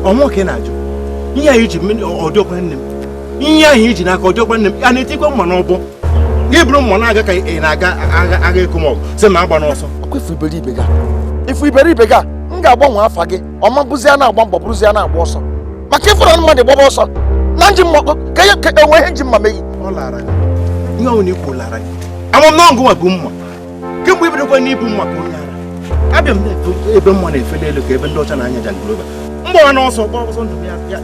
Ọmọ kenajo. Ihe iji mmiri ọdọkwa nne m. Ihe ahụ iji n'aka ọdọkwa nne m. A na-etikwa mma n'ọbọ. Iburu mma na-aga ka ị na-aga agha ịkụ m ọgụ. Sị ma agba n'ọsọ. Ifu iberibe ga. Ifu iberibe ga. M ga-agbanwe afa gị. Ọma bụzi a na-agba mbọ bụrụzi a na-agba ọsọ. Maka ịfụrụ mmadụ gbaba ọsọ. Na nji mma ka enwe ihe nji mma meghị. Ọ lara gị. Ihe ọnwụ na-ekwu lara gị. Amam na ọgụ bụ mma. Kemgbe ibidokwa n'ibu mma ka onye ara. Abịa m ebe mma na-efeli elu ka ebe ndị ọcha na-anya jangoloba. Mgbe n'ọsọ ọsọ ndụ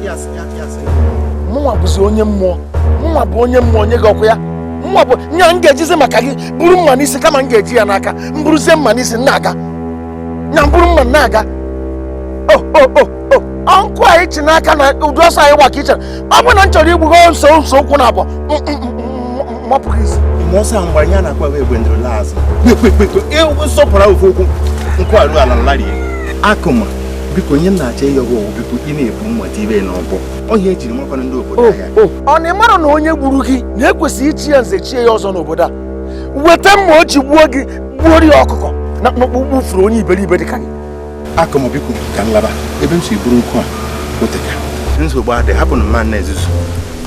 ya asị. Mụnwa bụzi onye mmụọ. Mụnwa bụ onye mmụọ nye gị ọkụ ya. Mụnwa bụ nya m ga-ejizi maka gị buru mma n'isi kama m ga-eji ya n'aka. M buruzie mma n'isi na-aga. Nya m buru mma na-aga. Ọnkụ anyị chi n'aka na ụdị ọsọ anyị gba ka ichere. Ọ bụ na m chọrọ igbugo nso ụkwụ na abụọ. Mapụghị isi. Ma ọsọ mgbara ya na-akwa egbe ndụrụ laazụ. Nsọpụrụ ofu okwu nkụ alụ ala nlarie. Akụma biko onye na-achọ ihe ọgwụ biko ị na-ebu mmata ibe n'ọgbọ. Ọhịa ejiri makwana ndị obodo ya. Ọ na ịmara na onye gburu gị na-ekwesị ichi ya nze chie ya ọzọ n'obodo a. Weta mma o ji gbuo gị gbuori ya ọkụkọ na mkpụkpụ furu onye iberibe dịka gị. Akụma biko ka m laba ebe m si buru nkụ a oteka. Nsogbu adị hapụ na mma na ezuzu.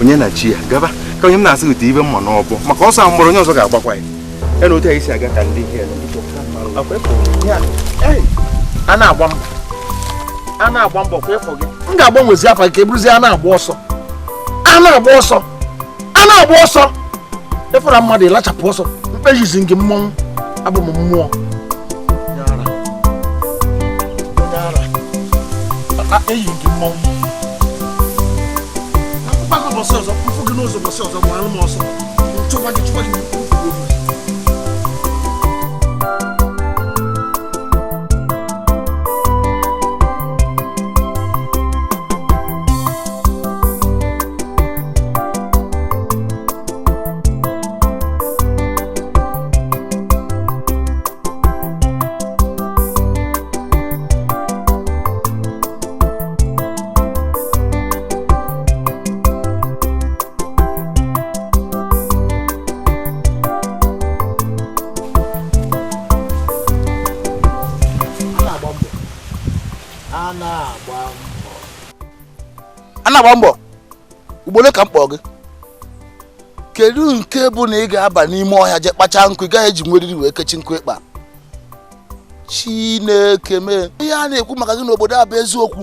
Onye na chi ya gaba ka onye m na-asị gị ibe mma n'ọgbọ maka ọsọ ahụ mgbọrọ onye ọzọ ga-agbakwa ya. Ya na otu anyị si aga ka ndị ihe a na-agba mbọ kwa ịfọ gị. M ga-agbanwezi afa gị ka eburuzie a na-agba ọsọ. A na-agba ọsọ. A na-agba ọsọ. Ịfụra mmadụ ịlachapụ ọsọ. Mkpejizi gị mmọnwụ. Abụ m mmụọ. Eyi gị mmọnwụ. Mkpakọ bọsị ọzọ. Mfụ gị n'ụzọ bọsị ọzọ gbalụ m ọsọ. Chụba gị. Anagba mbọ ugbole ka m kpọọ gị. Kedu nke bụ na ị ga-aba n'ime ọhịa je kpacha nkụ ị gaghị eji nweriri wee kechi nkụ ịkpa? Chineke mee ihe a na-ekwu maka gị n'obodo a bụ eziokwu.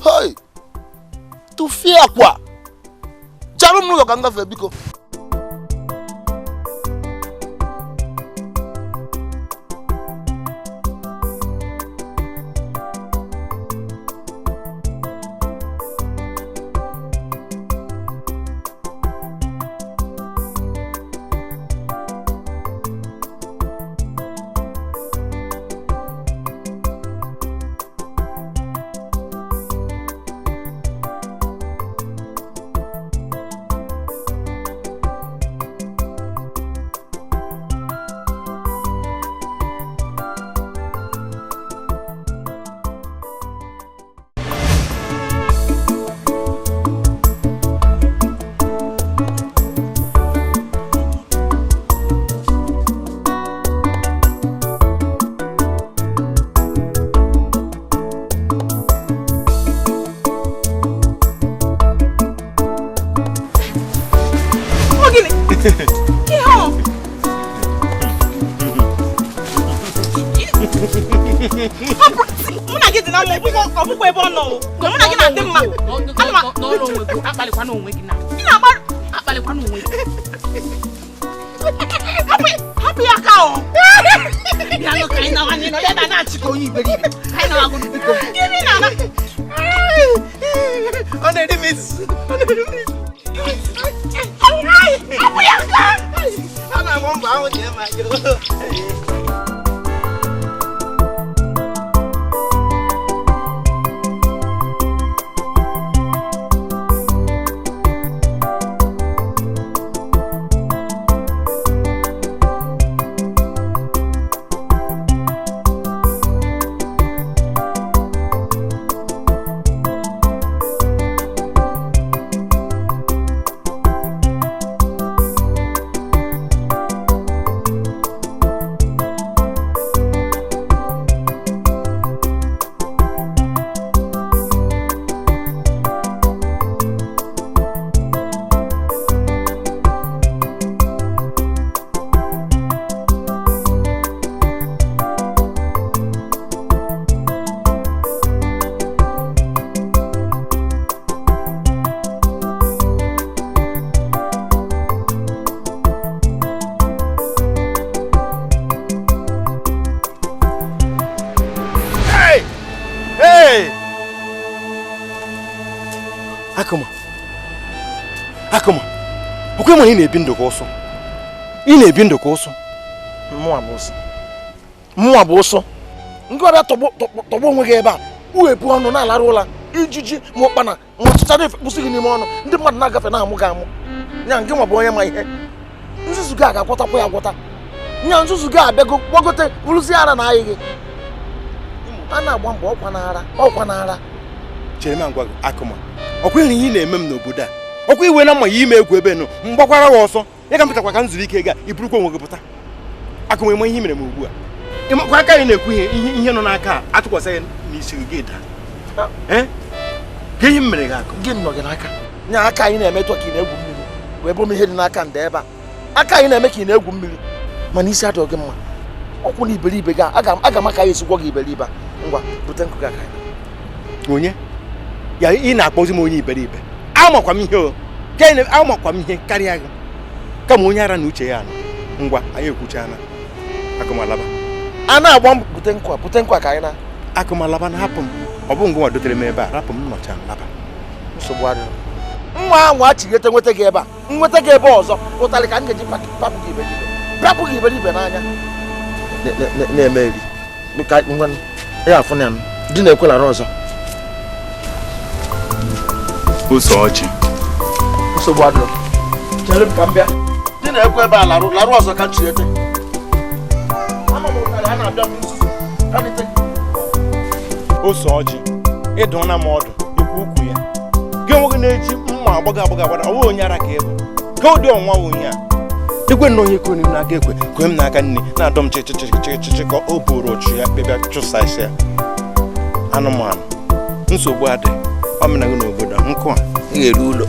Hei, tụfie akwa jarụ m n'ụlọ ka m gafee biko. Akụma, okwe ma ị na-ebi ndụ ka ụsụ. Ị na-ebi ndụ ka ụsụ. Mmụọ bụ ụsụ. Nke ọbịa tọgbọ onwe gị ebe a. Uwepu ọnụ na-alarụ ụla. Ijiji ma ụkpana ma ọchịcha na-efekpụsị gị n'ime ọnụ. Ndị mmadụ na-agafe na-amụ gị amụ. Nya nke nwa bụ onye ma ihe. Nzuzu gị a ga-agwọtakwa ya agwọta. Nya nzuzu gị abịago gbagote bụrụzi ara na ayị gị. A na-agba mbọ ọkwa n'ara. Chere ma ngwa gị Akụma. Ọkwa ihe ị na-eme m n'obodo a. Ọkwa iwe na mma ya ime egwu ebe nụ. Mgbakwara gị ọsọ. Ya ka m pụtakwa ka m zuru ike ga iburukwa onwe gị pụta. Akụma eme ihe mere m ugbu a. Ịmakwa aka anyị na-ekwu ihe nọ n'aka atụkwasị ya n'isi gị daa. Ka ihe m mere gị akụ. Gị nọ gị n'aka. Nya aka anyị na-emetụ ka ị na-egwu mmiri. Wee bụ m ihe dị n'aka ndị ebe a. Aka anyị na-eme ka ị na-egwu mmiri. Mana isi adịghị gị mma. Ọkwụ na iberibe gị aga m aka ya esi gwọ gị iberibe. Ngwa bute nkụ gị aka ya. Onye? Ya ị na-akpọzi m onye iberibe. Amakwa m ihe o. Amakwa m ihe karịa gị. Kama onye ara na uche ya anọ. Ngwa anyị ekwuchana. Akụma laba. A na-agba mbọ bute nkwa ka anyị na. Akụma laba na hapụ m. Ọ bụ ngwa dotere m ebe a, rapụ m nọcha laba. Nsogbu adịghị. Nwa ahụ achịghete nweta gị ebe a. Nweta gị ebe ọzọ. Ụtalị ka m ga-eji papụ gị iberibe. Papụ gị iberibe n'anya. Na-eme eri. Bika ngwa ya afụ na dị na-ekwelara ọzọ. Ose ọchị. Nsogbu adịghị. Chere m ka m bịa. Dị na-ekwe ebe a larụ ọzọ ka nchiete. A na-abịa m nzuzu. Ose ọjị ịdụna m ọdụ ikwu ukwu ya. Gị onwe gị na-eji mma agbada ọ bụghị onye ara ka ịbụ. Ka ụdị ọnwa onye a. Igwe nna onye kwe n'aka ekwe kwe m n'aka nne na-adọ m chịchịchịchịchịchị ka o buru ochu ya bịa chụsasị ya. Anụmanụ nsogbu adị ọ mena gị n'obodo nkụ a ị ga-eru ụlọ.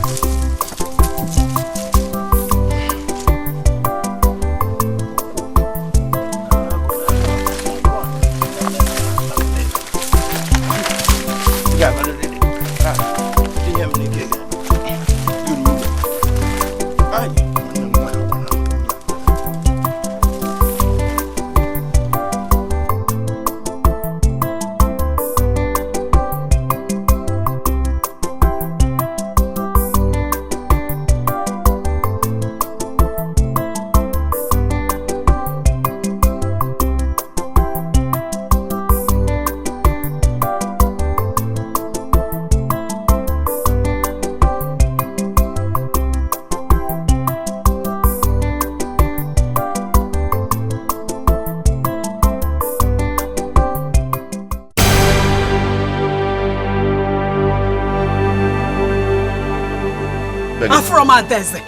From Adeze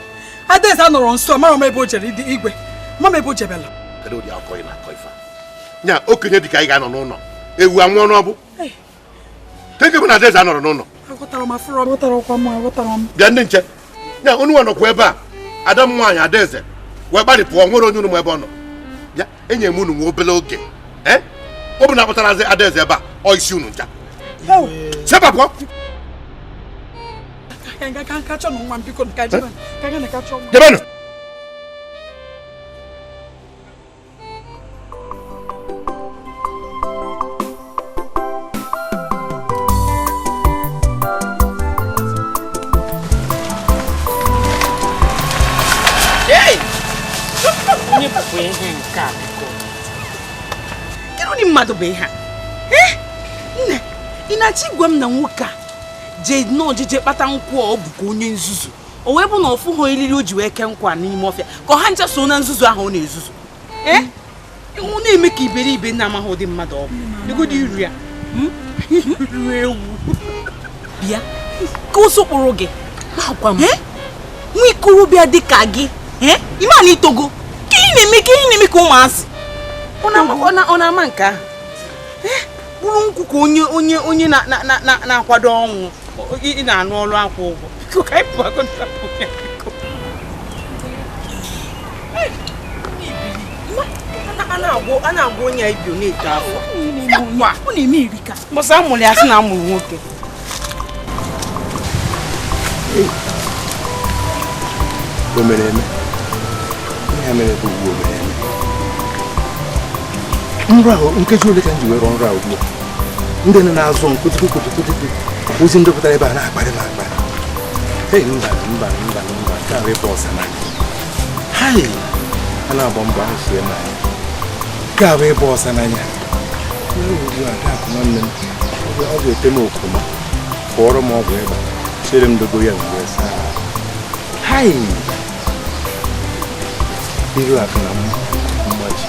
anọrọ nso mara m ebe o jere igwe mama ebe o jebela. Kedu ụdị akọ ị na-akọ ife? Nya okenye dịka anyị ga-anọ n'ụlọ ewu anwụọ n'ọbụ. Nke bụ na Adeze anọrọ n'ụlọ. Agụtara m afụrụ agụtara m. Bịa ndị nche. Nya onu nwa nọkwa ebe a. Ada m nwaanyị Adeze wee gbarịpụọ nwere onye unu m ebe ọ nọ. Bịa enye m unu nwa obere oge. Ọ bụ na akpọtara Adeze ebe a ọ isi unu ncha. Sepapụ. Kacho no one because Kajiban. Kagana Kacho. Debano. Hey! Ni pwe henka ko. Kero ni mmadụ be ha. Nne, inachi gwam na nwoke je no jeje kpata nkwu ọ bụ ka onye nzuzu. O wee bụ na ofu ho ilili o ji wee ke nkwa n'ime ofia. Ka ha ncha so na nzuzu ahụ ọ na-ezuzu. Iwu na-eme ka iberibe na amahụ dị mmadụ ọ bụ. Ego dị iri a. Ewu. Bịa. Ka o sokporo gị. Akwa m. Nwa ikorobịa dị ka gị. Ime ala itogo. Ka ị na-eme ka ụmụazị. Ọ na-ama nke ahụ. Bụrụ nkwu ka onye na-akwado ọnwụ. Ị na-anụ ọrụ akwa ụgwọ. Biko ka ịpụ akọ ntapụ ya. A na-agwa onye Ibio na-eto afọ. Ọ na-eme iri ka. Mbọsị amụrụ ya sị na amụrụ nwoke. O mere eme. Ihe mere bụ ugbo mere eme. Nrọ ahụ nkeji ole ka m ji were nrọ ahụ ugbu a. Ndị na-azụ nkụtụkụtụkụtụ ozi ndị pụtara ebe a na-akparị m akparị. Mba. Gawe boss n'anya. Hai. Anagbambo ahụ sie n'anya. Gawe boss n'anya. Ugbu a ga-akụ nwanne m. Ọ ga-ete m okoma. Kpọrọ m ọgwụ ịba. Chere m dogo ya mgbe saa. Hai. Iru akụ na mmachi.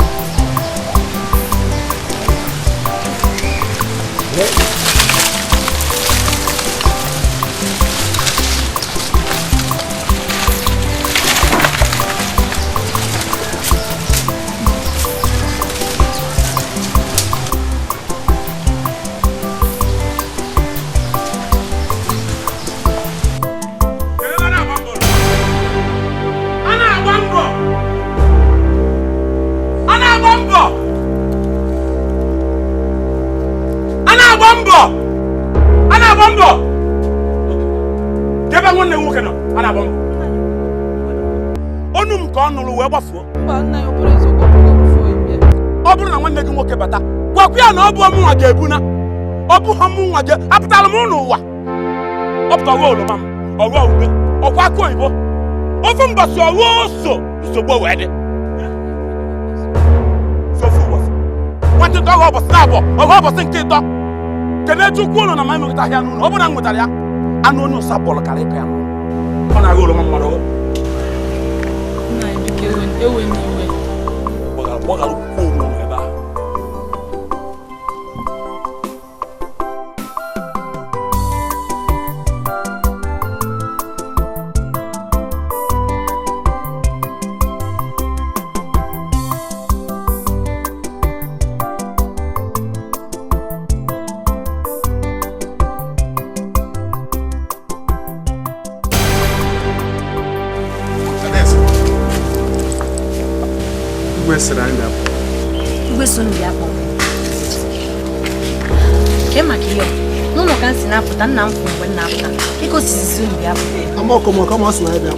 Anagbambo! Kebe nwanne nwoke nọ, Anagbambo. Onu m ka ọ nụrụ wee gbafuo. Mba, nna ya okporo eziokwu gbafuo ibe. Ọ bụrụ na nwanne gị nwoke bata, gwakwa ya na ọ bụ ọmụnwa ga-ebuna. Ọ bụ ọmụnwa ga apụtara m n'ụwa. Ọ pụta ọghọ oroma m, ọghọ ube, ọkwa akụ oyibo. Ofu mbọsị ọghọ oso nsogbu wee dị. Sofu ụbọsị. Nwantị ọghọ ụbọsị na-abụọ, ọghọ ụbọsị nke ịtọ. Kene chukwu ụlọ na ma emekọta ahịa n'ụlọ, ọ bụrụ na m nwetara ya, anụ onye ụsa bọọlụ karịa ịkọ ya n'ụlọ. Ọ na-agha oroma mmadụ. Nna ya biko ewe n'iwe. Gbagara kwuo onwe m ebe ahụ. Ke maka iyo n'ụlọ ka nsi na-apụta nna m kwụ mgbe m na-apụta iko sisi unu bịa Amaọkọmọkọ ma sị na ya bịa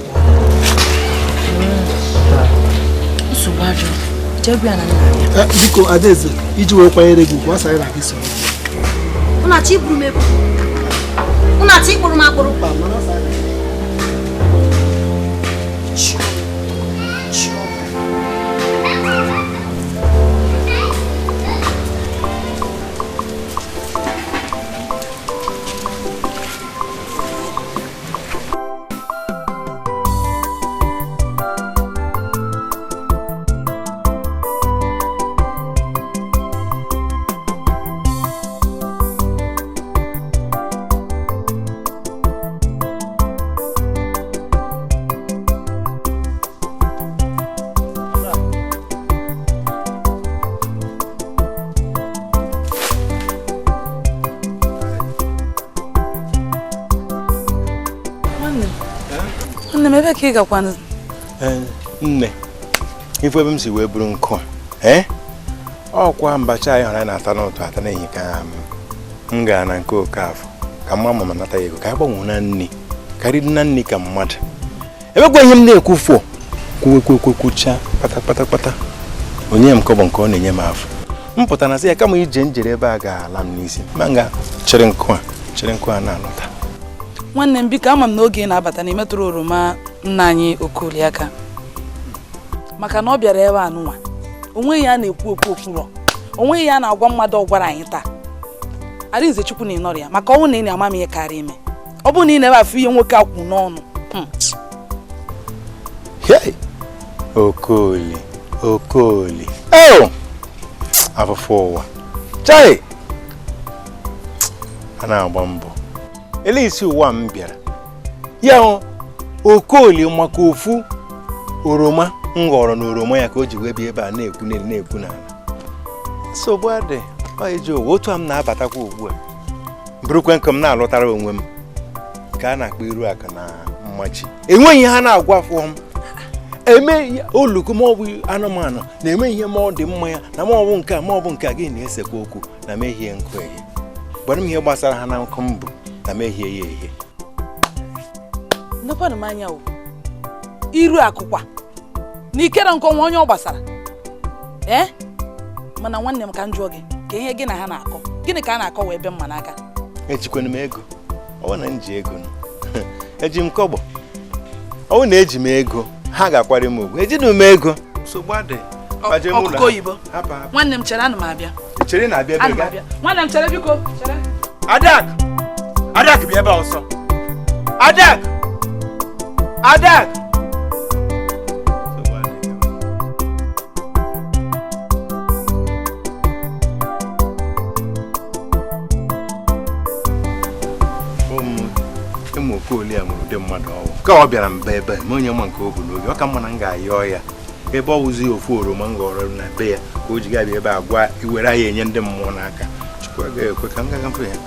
nsogbu ajọ jebu ya na nna ya biko Adaeze iji wee kwanyere gị ugwu asa ya na gị so ụnụ achọ iburu m ebu ụnụ achọ ikpụrụ m akpụrụ Ebe ka ị gakwanụ? Nne, ifu ebe m si wee buru nkụ a ọkwa mbacha anyị hụrụ anyị na-ata n'ụtụ ata n'ehihie ka m gaa na nke Okafọ ka mma mama nata ya ego ka a gbanwe na nri karịrị na nri ka mmadụ ebekwa ihe m na-ekwufu kwukwukwucha kpata onye m kọbọ nke ọ na-enye m afọ m pụtara na sị ya kama ije njere ebe a ga-ala m n'isi ma nga chere nkụ a na-alọta. Nwanne m biko ama m na oge na-abata na imetụrụ oroma nna anyị Okoli aka maka na ọ bịara ebe anụnwa onweghị ya na-ekwu okwuro onweghị ya na-agwa mmadụ ọ gwara anyị taa Arinze Chukwu na ịnọrọ ya maka ọnwụ na ị na-ama m ihe karịa ime ọ bụrụ na ị na-ebe afụ ihe nwoke akwụ n'ọnụ Okoli afụfụ ụwa chai a na-agba mbọ ele isi ụwa m bịara ya Okoli maka ofu oroma m ghọrọ na oroma ya ka o ji wee bịa ebe a na-ekwu n'ala nsogbu adị ọ eji owe otu a m na-abatakwa ugbu a bụrụkwa nke m na-alụtara onwe m ka a na-akpọ iru aka na mmachi enweghị ha na-agwa afọ m eme oluku ma ọ bụ anụmanụ na-eme ihe ma ọ dị mma ya na ma ọ bụ nke a ma ọ bụ nke a gị na-esekwa okwu na mehie nkụ ehe gwara m ihe gbasara ha na nkụ mbụ na mehie ya ehe nekwanụ m anya iru akụkwa na ikere nke onwe onye ọ gbasara mana nwanne m ka m jụọ gị ka ihe gị na ha na-akọ gịnị ka a na-akọ wee be mma n'aka ejikwana m ego ọ na nji ego eji m kọgbọ Ọ na-eji m ego ha ga-akwari m ugwu ejidụ m ego nsogbu adị ọkụkọ oyibo nwanne m chere ana m abịa chere na-abịa ebe ga nwanne m chere biko chere Adak bịa ebe ọsọ Adak ụmụ Okoli a nwere ụdị mmadụ ọwụ ka ọ bịara mba ebe ma onye ma nke o bu n'oge ọ ka mma na m ga-ayọ ya ebe ọ wụzi ofu oroma m ga-ọrụ na be ya ka o ji gabịa ebe a gwa iwere ya enye ndị mmụọ n'aka Chukwu agaghị ekwe ka m gaga mfe ya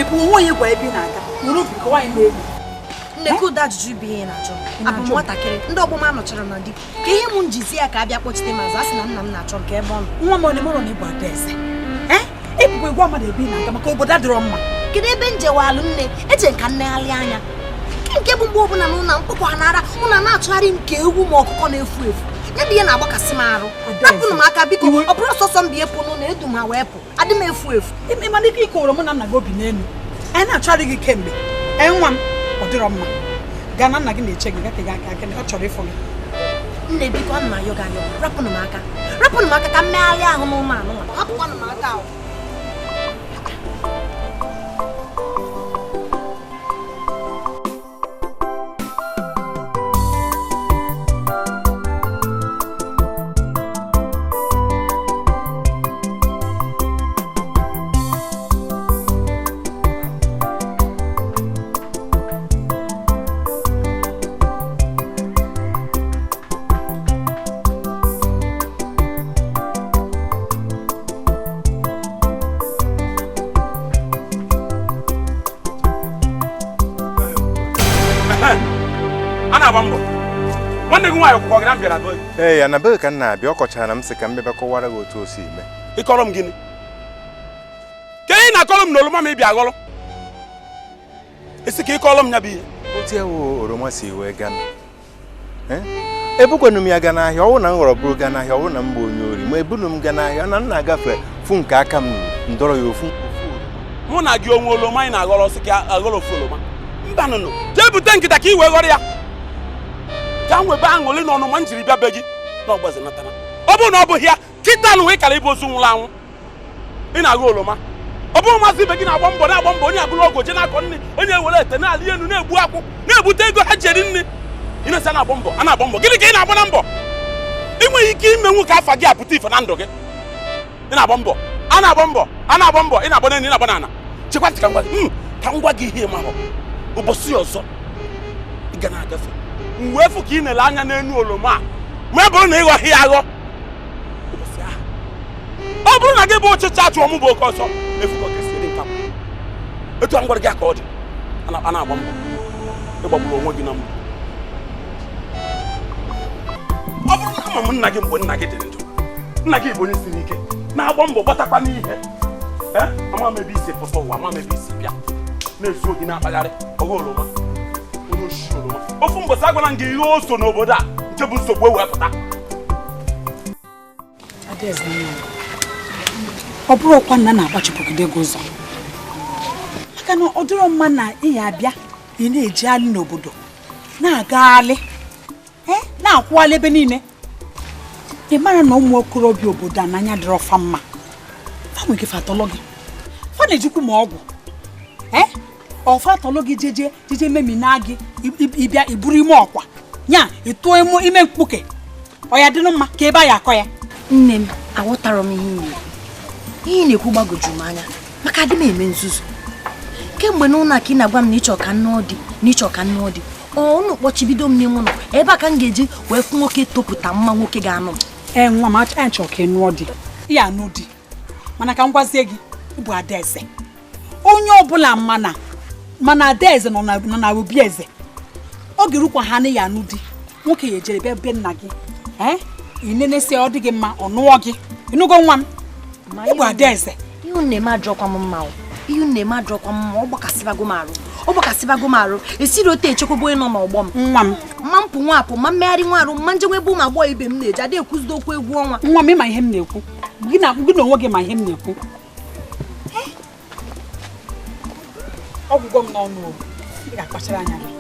Ịpụ nwa onye gwa ebi na-aga nwere obi ka nwaanyị na-elu nneke ụda ajụjụ bụ ihe na-achọ abụ m nwatakịrị ndị ọgbọ m anọchara na di ka ihe m njizi ya ka abịa kpọchite ma za sị na nna m na-achọ nke ebe ọ nọ nwa m onye mụrụ na ịbụ adaeze ịbụkwa ịgwa mmadụ ebi na-aga maka obodo adịrọ mma kedu ebe njewalụ nne eje nka nnegharị anya nke bụ mgbe ọbụla n'ụlọ mkpụkwa nara ụlọ na-atụgharị nke ewu ma ọkụkọ na-efu efu nye bụ ihe na-agbakasị m arụ rapụnụ m aka biko ọ bụrụ sọsọ m bi epụ n'ụlọ edu m ha wee pụ adị m efu efu ịmana ike ịkọrọ mụ na nna gị obi n'elu anyị na-achọrọ gị kemgbe nwa m ọ dịrọ mma gaa na nna gị na-eche gị gaka gị aka ọ chọrọ ịfụ gị nne biko ọ na-ayọ gị ayọ rapụnụ m aka ka mmegharị ahụ n'ụlọ anụnwa hapụkwanụ m aka ahụ Anagbambo nwanne gị nwaanyị kwụkwọ gị na m bịara be ee ya na be ka m na-abịa ọ kọchara m sị ka m bịa kọwara gị otu o si eme ịkọrọ m gịnị ka ị na-akọrọ m na oroma ma ị bịa ghọrọ esi ka ịkọrọ m ya bụ ihe otu ewu oroma si wee gana ebukwanụ m ya ga n'ahịa ọwụ na m ghọrọ bụrụ ga n'ahịa ọwụ na m bụ onye ori ma ebunu m ga n'ahịa na m na-agafe fụ nke aka m ndọrọ ya ofu mụ na gị onwe oroma anyị na-aghọrọ sị ka aghọrọ ofu oroma mba nụnụ jee bute nkịta ka ị wee ghọrọ ya ka m webe aṅụrị na ọnụma m jiri bịa be gị na ọgbazi natara ọ bụrụ na ọ bụghị ya kịta na wee kara ịbụ ozu nwụrụ anwụ ị na-aghọ oroma ọ bụrụ maazị ibe gị na-agba mbọ onye abụrụ ọgwụ je na-akọ nri onye ewere ete na-alị elu na-egbu akwụ na-ebute ego ha ji eri nri ị na-esi a na-agba mbọ gịnị ka ị na-agba na mbọ ị nweghị ike ime nwoke afa gị apụta ife na ndụ gị ị na-agba mbọ ị na-agba n'elu ị na-agba n'ala chekwa ntị ka m gwa gị ihe ma ụbọchị ọzọ ị ga na-agafe mgbe efu ka ị na-ele anya n'elu oroma ma ọ bụrụ na ị ghọghị ya aghọ ọ bụrụ na gị bụ ọchịchị achụ ọmụ bụ oke ọsọ efu ka ọ ga-esi dị nka etu a m gwara gị aka ọ dị a na-agba mbọ ịgbagburu onwe gị na mbọ ọ bụrụ na ama m nna gị mgbe nna gị dị ndụ nna gị bụ onye siri ike na-agba mbọ gbatakwa n'ihe ama m ebe isi pụta ụwa ama m ebe isi bịa na-ezu ogi na-akpagharị ọghọ oroma onye osisi oroma ofu mgbọsị agwara m gị ihe o so n'obodo a nke bụ nsogbu ewepụta ọ bụrụ ọkwa nna na-agbachipụgide gị ụzọ maka na ọ dịrọ mma na ị ya abịa ị na-ejegharị n'obodo na-agagharị na-akwụghalị ebe niile ị mara na ụmụ okorobịa obodo a n'anya dịrọ fa mma fa nwere gị fatọlọ gị fa na-ejikwu ma ọgwụ ọfa atọlọ gị jeje memina gị ịbịa iburu ime ọkwa nya ịtụọ ime mkpuke ọ ya dịrị mma ka ebe a ya akọ ya nne m aghọtara m ihe na-ekwu gbagoju m anya maka adị m eme nzuzu kemgbe n'ụlọ ka ị na-agwa m na ịchọ ka nnọọ dị ụnụ kpọchibido m n'ime ụlọ ebe a ka m ga-eji wee fụ nwoke topụta mma nwoke ga-anụ nwa m achọ ka ị nụọ di ya anụ di mana ka m gwazie gị bụ adaeze onye ọbụla mana adaeze nọ na obi eze ọ ga-erukwa ha na ya anụ di nwoke ya ejere be nna gị inene si ọ dị gị mma ọ nụọ gị ịnụgo nwa m ịbụ adaeze ihe na-eme adọkwa m mma ihe na-eme adọkwa m mma ọ gbakasịbago m arụ esiri ote echekwabo ịnọ n'ọgbọ m nwa m mma mpụ nwa apụ ma mmegharị nwa arụ mma njewe ebe ụmụ agbọghọ ibe m na-eji adị ekwuzido okwu egwu ọnwa nwa m ịma ihe m na-ekwu gị na onwe gị ma ihe m na-ekwu ọgwụgwọ m n'ọnụ ị ga-akpachara anya gị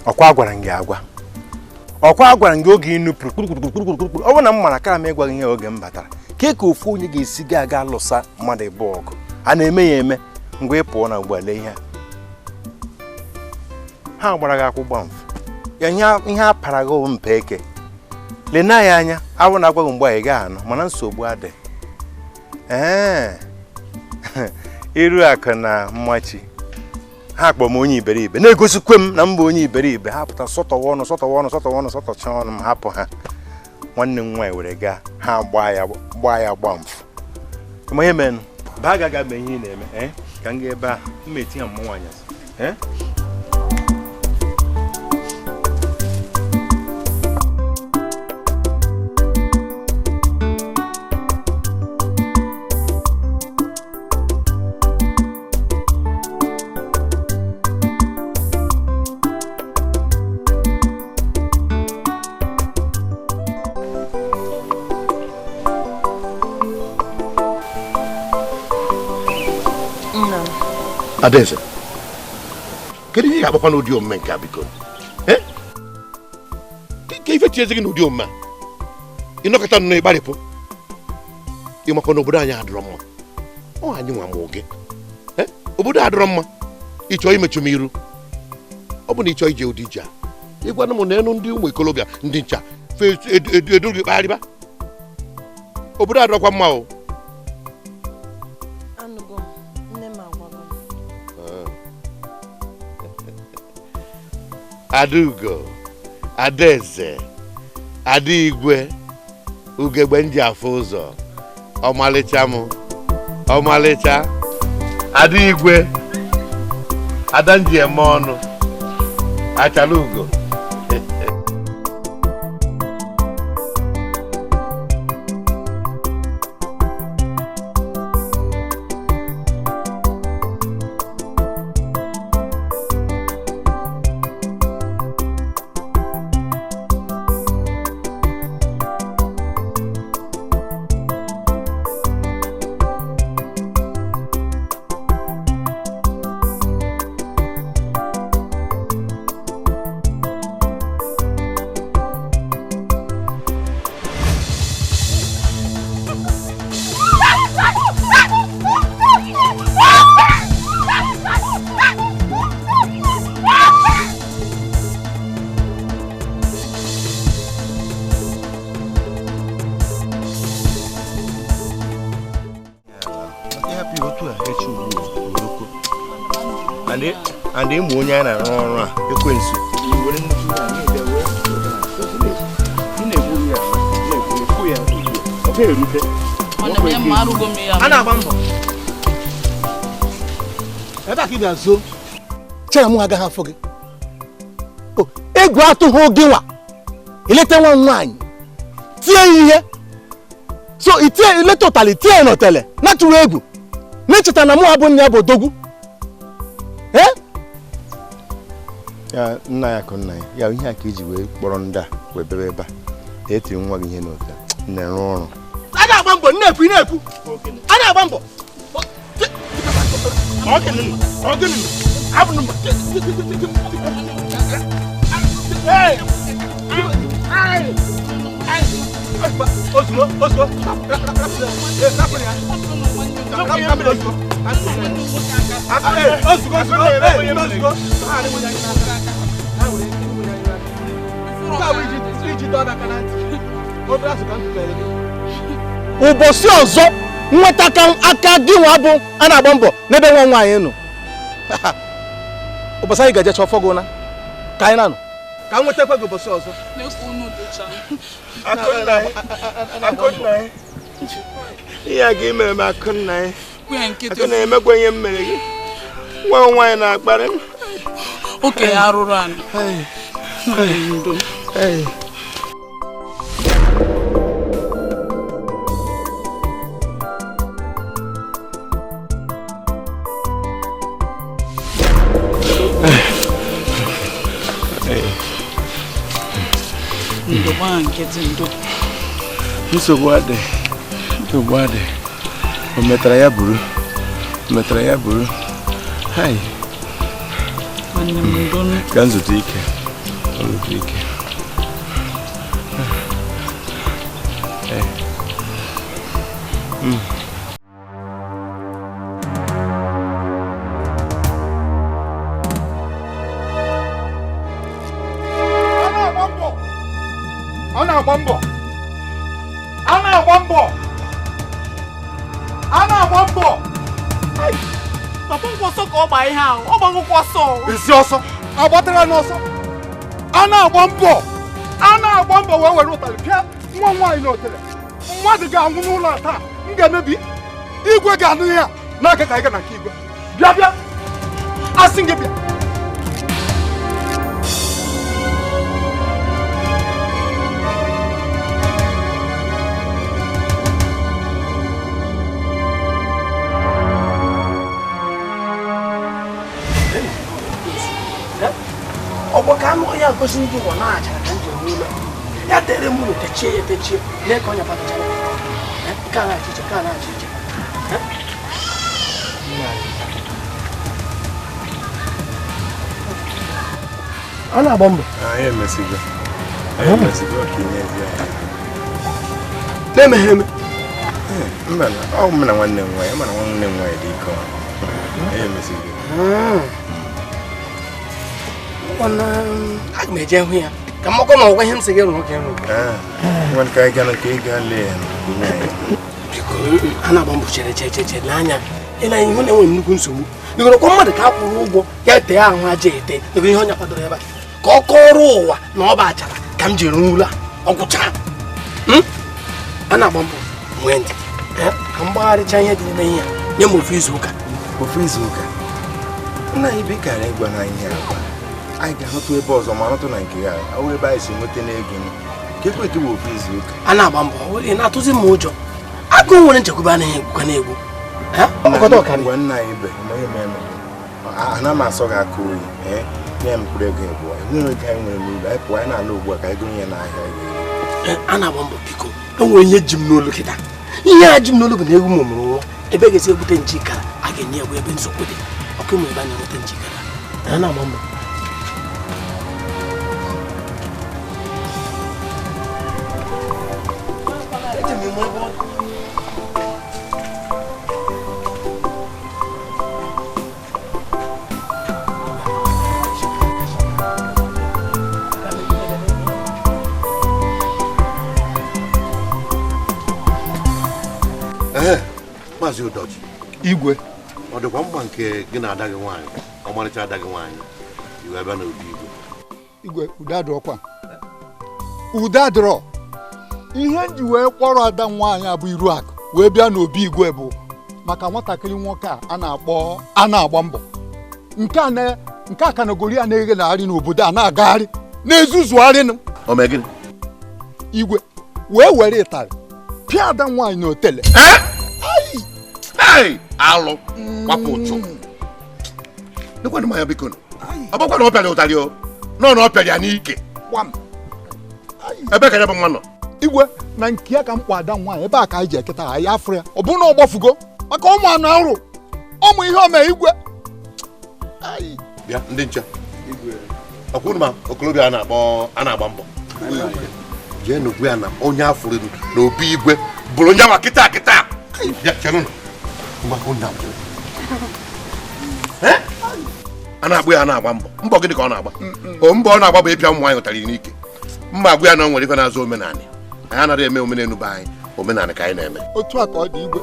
ọkwa agwara gị agwa oge ịnụpụrụ kpurukpurukpurukpuru ọ bụ na m mara ka m ịgwa gị ihe oge m batara ka ofu onye ga-esi aga lụsa mmadụ ịbụ ọgụ a na-eme ya eme ngwa ị pụọ na ugbu a lee ihe ha gbara gị akwụgba mfu ya ihe a para gị mpe eke lena ya anya awụ na agwa gị mgbe ị gaghị anọ mana nsogbu adị iru akụ na mmachi ha kpọrọ m onye iberibe na-egosikwe m na mba onye iberibe ha pụta sọtọwa sọtọcha ọnụ m hapụ ha nwanne m nwaanyị were gaa ha gba mfu ma ihe menụ ba agaghị agba ihe ị na-eme ka m gaa ebe a m etinye m nwaanyị Adaeze, kedu ihe ga-agbakwa n'ụdị omume nke a biko? Ka ife tinyezi gị n'ụdị omume a ịnọkọta nọ ịgbarịpụ ịmakwa na obodo anyị adịrọ mma ọ anyị nwa mụ gị obodo adịrọ mma ịchọ imechu m iru ọ bụ na ịchọ ije ụdị ije a ịgwana m na enu ndị ụmụ ikolobịa ndị ncha fe edu gị kpagharịba obodo adịrọkwa mma o Adugo, Adaeze, Adigwe, ugegbe ndị afọ ụzọ, ọmalịcha m, ọmalịcha, Adigwe, Adanji eme ọnụ, achala ugo. and ịmụ onye anyị na-arụ ọrụ a ekwensu a na-agba mbọ ebe a ka ị ga-azo chere m agaghị afọ gị egwu atụghị oge nwa ileta nwa nwaanyị tie ihe so itie ileta ụtalị tie n'otele na-atụrụ egwu na-echeta na mụ abụ nne ya bụ odogwu ya nna ya ka nna ya ihe a ka iji wee kpọrọ ndị a wee bebe ebe a etiri nwa gị ihe n'ote na-arụ ọrụ a na-agba mbọ na-ekwu a na-agba mbọ ụbọchị ọzọ nweta aka gị nwa bụ a na-agba mbọ n'ebe nwa nwaanyị nọ ụbọchị anyị ga-eje chọọ fọgụ na ka anyị na-anọ ka m nwetakwa gị ụbọchị ọzọ ihe a ga imere m Akụnna ya aka na-emekwa ihe m mere gị nwa nwaanyị na-akparị m okenye arụrụ anụ nsogbu adị o metara ya buru hai ka nzute ike Papa nkwọsọ ka ọ gba ihe ahụ, ọ gbaghụkwa ọsọ. isi ọsọ agbatara n'ọsọ a na-agba mbọ wee were ụtalị pịa nwa nwaanyị n'otele mmadụ ga-anwụ n'ụlọ a taa m ga-emebi igwe ga-anụ ihe a n'aka ka anyị ga na nke igwe bịa asị gị bịa ọgbọka anụ ya gosi ndị ụwa na-achara ka njem n'ụlọ ya tere m ụlọ techie lee ka ọnya patachara nke a na-achị iche a na-agba mbọ anyị emesigo ka inye ezi na-emeghe eme mba na ọ mụ na nwanne m nwaanyị mana nwanne m nwaanyị dị ike anyị emesigo aga m eje hụ ya ka mmakọ na ọgwa ihe m sị gị rụrụ ka nwanne ka anyị gaa ka ị gaa lee ya biko a na-agba mbọ chere n'anya ịna ihu na-enwe nnukwu nsogbu igorokwa mmadụ ka a kwụrụ ụgwọ ya tee ahụ aja ete ego ihe ọnya kwadoro ebe a ka ọ kọrọ ụwa na ọ bụ achara ka m jiri nwụla ọgwụcha a na-agba mbọ nwee ntị ka m gbagharịcha ihe dị n'ime ihe ya nye m ofu izu ụka nna anyị bekara ịgwa na ihe agwa anyị ga-ahụtụ ebe ọzọ ma hụtụ na nke ya awụ ebe anyị si nweta n'ego ka ekwe bụ ofu izu ụka a na-agba mbọ ị na-atụzi m ụjọ agụ nwere nchekwube anaghị egwukwa na-egwu ngwa nna anyị be ana m asọ gị aka oyi nye m mkpụrụ ego ebu enwere ego anyị nwere n'ụlọ anyị pụọ anyị na-ala ugbu a ka anyị gụnye ya n'ahịa a na-agba mbọ biko enwere ihe ji m n'olu kịta ihe a ji m n'olu bụ na egwu m mụrụ nwa ebe ga-esi ebute njikara a ga-enye egwu ebe nsogbu dị ọkụ ụmụ ebe a na-enweta njikara a na-agba mbọ Maazị Udoji igwe ọ dịkwa mkpa nke gị na-ada gị nwaanyị ọmarịcha ada gị nwaanyị iwe ebe na obi igwe ude adịrọkwa ude adịrọ ihe nji wee kpọrọ ada nwaanyị abụ iru akụ wee bịa n'obi igwe bụ maka nwatakịrị nwoke a na-agba mbọ nke a ka nagori ya na-eghe na-arị n'obodo a na-agagharị na-ezuzugharịnụ omegịnị igwe wee were ịtarị pịa ada nwaanyị n'otele alụ gbapụ ụchụ nekwanụ manya biko ọ bụkwa na ọ pịara ụtarị o nọ na ọ pịara ya n'ike ebe ka ya bụ nwa nọ igwe na nke ya ka m kpọ ada nwaanyị ebe a ka anyị ji eketa ha ya afọ ya ọ bụrụ na ọ gbafugo maka ụmụ anụ ọrụ ụmụ ihe ome igwe bịa ndị nche ọkwụrụ ma okorobịa a na-agba mbọ jee n'ogwe ya na onye afụrụ n'obi igwe bụrụ onye nwa kịta a na-agba ya a na-agba mbọ gịnị ka ọ na-agba mbọ ọ na-agba bụ ịpịa ụmụ nwaanyị ụtarị n'ike mma gwa ya na nwere ife na-azụ omenala anyị anaghị eme omenelu be anyị omenala ka anyị na-eme otu a ka ọ dị igwe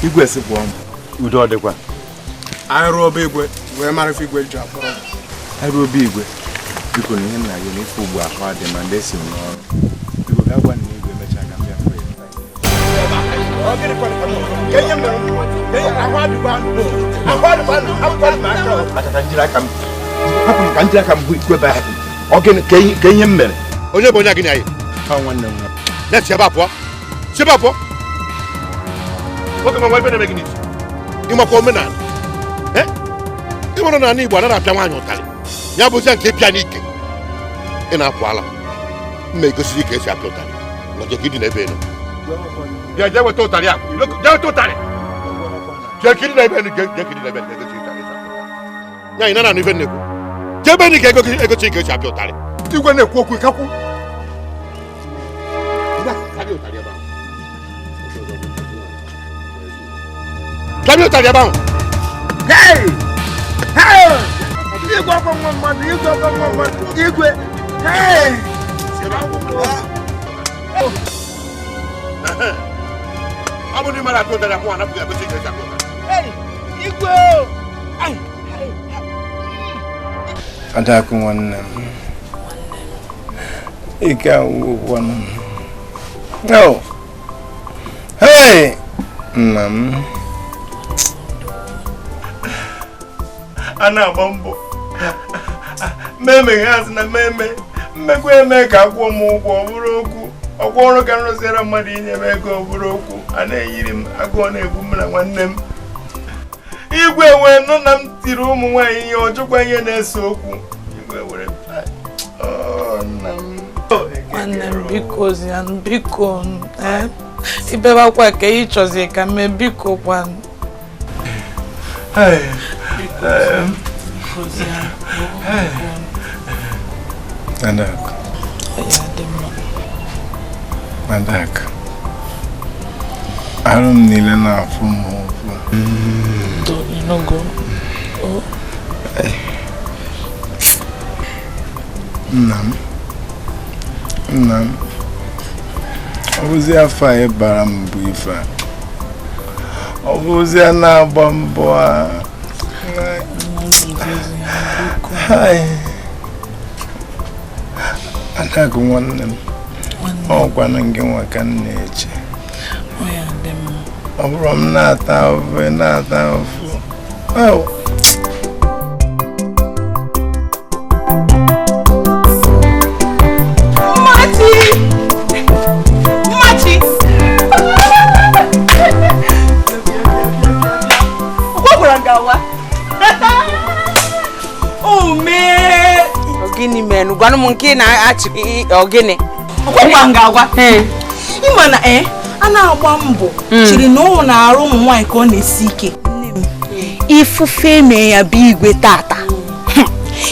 Igwe si pụọ udo ọ dịkwa anyị rụọ ọba igwe wee mara ife igwe ji akpọrọ anyị rụọ obi igwe biko na ihe nna gị n'ife ugbu ahụ adị ma ndị esi m n'ọrụ biko gaa gwa nna igwe emechaa ka m bịa fụ ka njiri aka m bụ ikwebe ahụ ka ihe m mere onye bụ onye gị na anyị nwanne m na-esi ebe a pụọ oge ma nwa ibe na-eme gị n'isi ịmakwa omenala ịmara na ala Igbo anaghị apịa nwaanyị ụtarị ya bụzie nke pịa n'ike ị na-apụ ala mma egosiri ka esi apịa ụtarị nọje ka ịdị n'ebe elu bịa jee weta ụtarị ahụ jee weta ụtarị jee kiri n'ebe elu jee kiri n'ebe elu egosi ụtarị ya anyị na ife nnekwu jee ebe elu ka egosi ka esi apịa ụtarị igwe na-ekwu okwu kakwu Kami ụtarị ebe ahụ igwe ọkpọnwọ mmadụ igwe ọ bụ ndị mmadụ atụ ụtarị akwụ anapụghị egosi ka esi apịa ụtarị igwe Adakụ nwanne m ike agwụgwọnụ m nna m a na-agba mbọ mmemme ha sị na mmekwa eme ka akwụọ m ụgwọ ọ bụrụ okwu ọkwa ọrụ ka m rụziere mmadụ inye m ego ọ bụrụ okwu a na-eyiri m agụọ na-egbu m na nwanne m igwe wee nụ na m tiri ụmụ nwaanyị ihe ọjọkwa ihe na-ese okwu igwe were nna m nwanne m biko zian biko ibebakwa ka ị chọzi ka mme biko kwan Madaka arụ m niile na-afụ m ụfụ nna m ọ bụzi afọ anyị bara m bụ ife a ọ bụzi a na-agba mbọ a Adakụ nwanne m ọkwana gị nwa ka m na-eche ọ bụrụ m na-ata ahụhụ gawa. Oh man. Ogini men, gwanu munki na achi ogini. Okwa ngawa. Imana ana agba mbọ chiri na ọ na-arụ ụmụ nwaanyị ka ọ na-esi ike. Ifufe me ya bi igwe tata.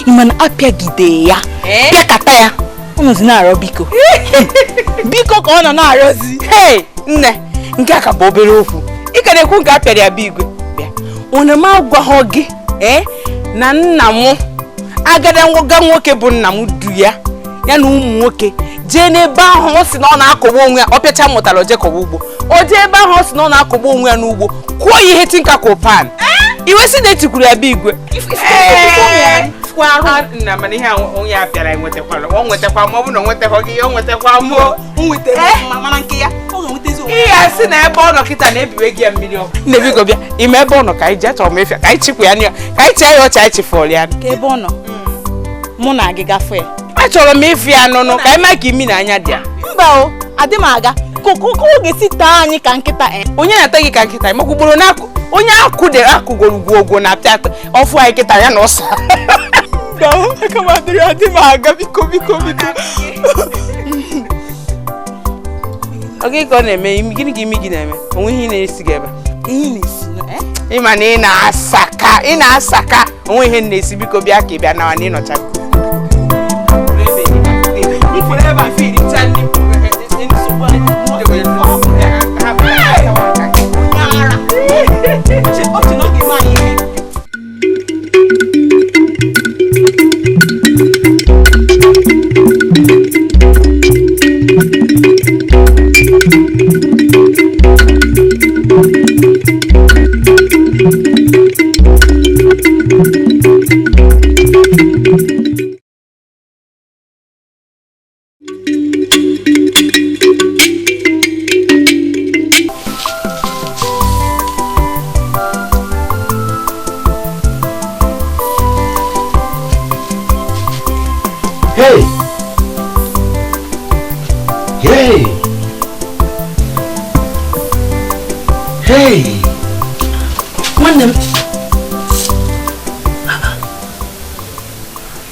Imana apịagide ya. Pịakata ya. Ụnụzi na-arọ biko. Biko ka ọ nọ na-arọzi. Hey, nne, nke a ka bụ obere okwu. Ị ka na-ekwu nke apịara ya bi igwe. Bịa. Ụnụ ma gwa gị, na nna m agada nwoga nwoke bụ nna m du ya na ụmụ nwoke jee n'ebe ahụ ọ si na ọ na-akọgbu onwe ya, ọ pịacha mụtara oje kọgbu ugbo. O jee ebe ahụ ọ si na ọ na-akọgbu onwe ya n'ugbo, kwụọ ya ihe tinka ka pan. Iwe si na etikwuru ya bụ igwe. Nna mana ihe onye apịara enwetakwala, ọ nwetakwa ma ọ bụ na onwetakwa gị, ọ nwetakwa m o nwetara mana nke ya ọ ga-enwetezi onwe ya. Ihe si na ebe ọ nọ kịta na-ebiwe gị ya mmiri ọkụ. Nne biko bịa, ime ebe ọ nọ ka anyị jee chọrọ m ịfịa, ka anyị chịkwa ya n'iya, ka anyị chịa ya ọcha anyị chịfọrọ ya. Ka ebe ọ nọ mụ na gị gafee. Achọrọ m ịfị ya nụnụ ka anyị maa ka imi na anya dị ya. Mba o, adị m aga. Koko ga-esi taa anyị ka nkịta. Onye na-ata gị ka nkịta, makwugboro n'akụ. Onye akụgoro ugwu na-apịa ọfụ anyị kịta ya na ọsa. Adị m aga biko. Oge ka ọ na-eme gịnị ka imi gị na-eme? Onwe ihe na-esi gị ebe. Ịma na ị na-asaka onwe ihe na-esi biko bịa ka ị bịa na ị nọcha.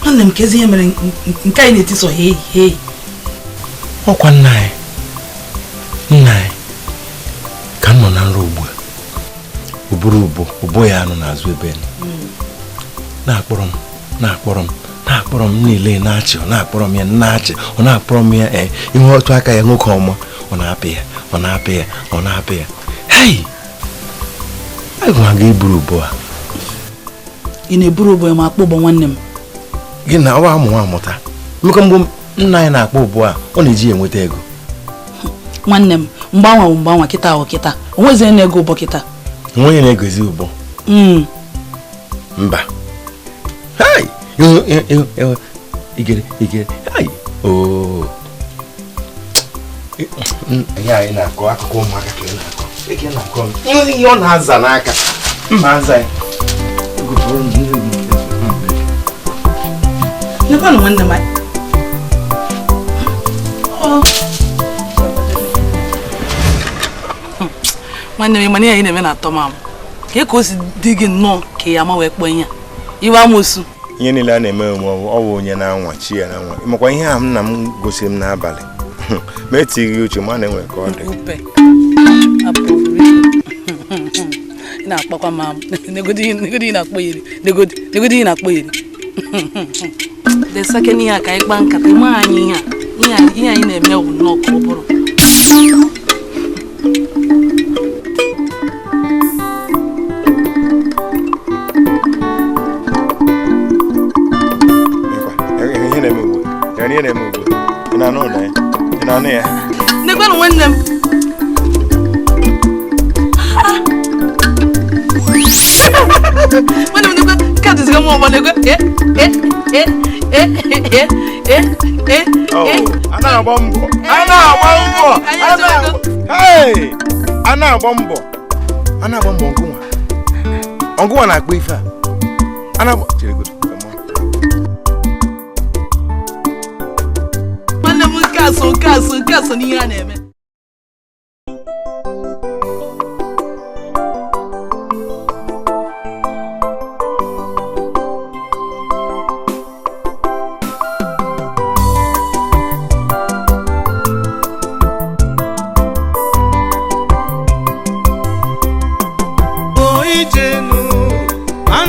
Nwanne m kezi ihe mere nke anyị na-etiso hei. Ọkwa nna anyị ka m nọ na nrọ ugbu a. Uburu ubo ya anụ n'azụ ebe na-akpọrọ m niile na-achị, ọ na-akpọrọ m ya na-achị, ọ na-akpọrọ m ya ihe otu aka ya nwoke ọma, ọ na-apị ya. Hei, agwa ga iburu ubo a. Ị na-eburu ubo ya ma akpọ ụgbọ nwanne m. Gị na ọwa amụ amụta. Maka mgbe nna anyị na-akpọ ubo a, ọ na-eji enweta ego. Nwanne m, mgbanwa kịta. O nwezi na-ego ụbọ kịta. Onye na-egozi ụbọ. Mba. Hai, igere. Hai. Oh. Ya ị na-akọ akụkọ ụmụaka ka ị na-akọ. Eke na-akọ m. Ihe ọ na-aza n'aka. Mma aza ya. Nekwanụ nwanne m. Nwanne m, mana ihe anyị na-eme na-atọ m amụ. Ka o si dị gị nnọọ ka ya ma wee kpọọ ihe iwe amosu. Ihe niile a na-eme ọ bụ onye na-anwa chi ya na-anwa. Ịmakwa ihe a nna m gosiri m n'abalị. Ma etighị uche ma na-enwe ka ọ dị. Ị na-akpakwa m negodi na-akpọ iri. Negodi na-akpọ iri. Desa ke n'ihe a ka anyị kpaa nkata ma anyị ihe anyị na-eme bụ nnọọ ka ọ bụrụ. Nekwanụ nwanne m. Nwanne m nekwa ka dịziga m ọgbọ nekwe. Ana-agba mbọ. Ọgụnwa na-akpọ ife a. Nwanne m nke aso n'ihe a na-eme.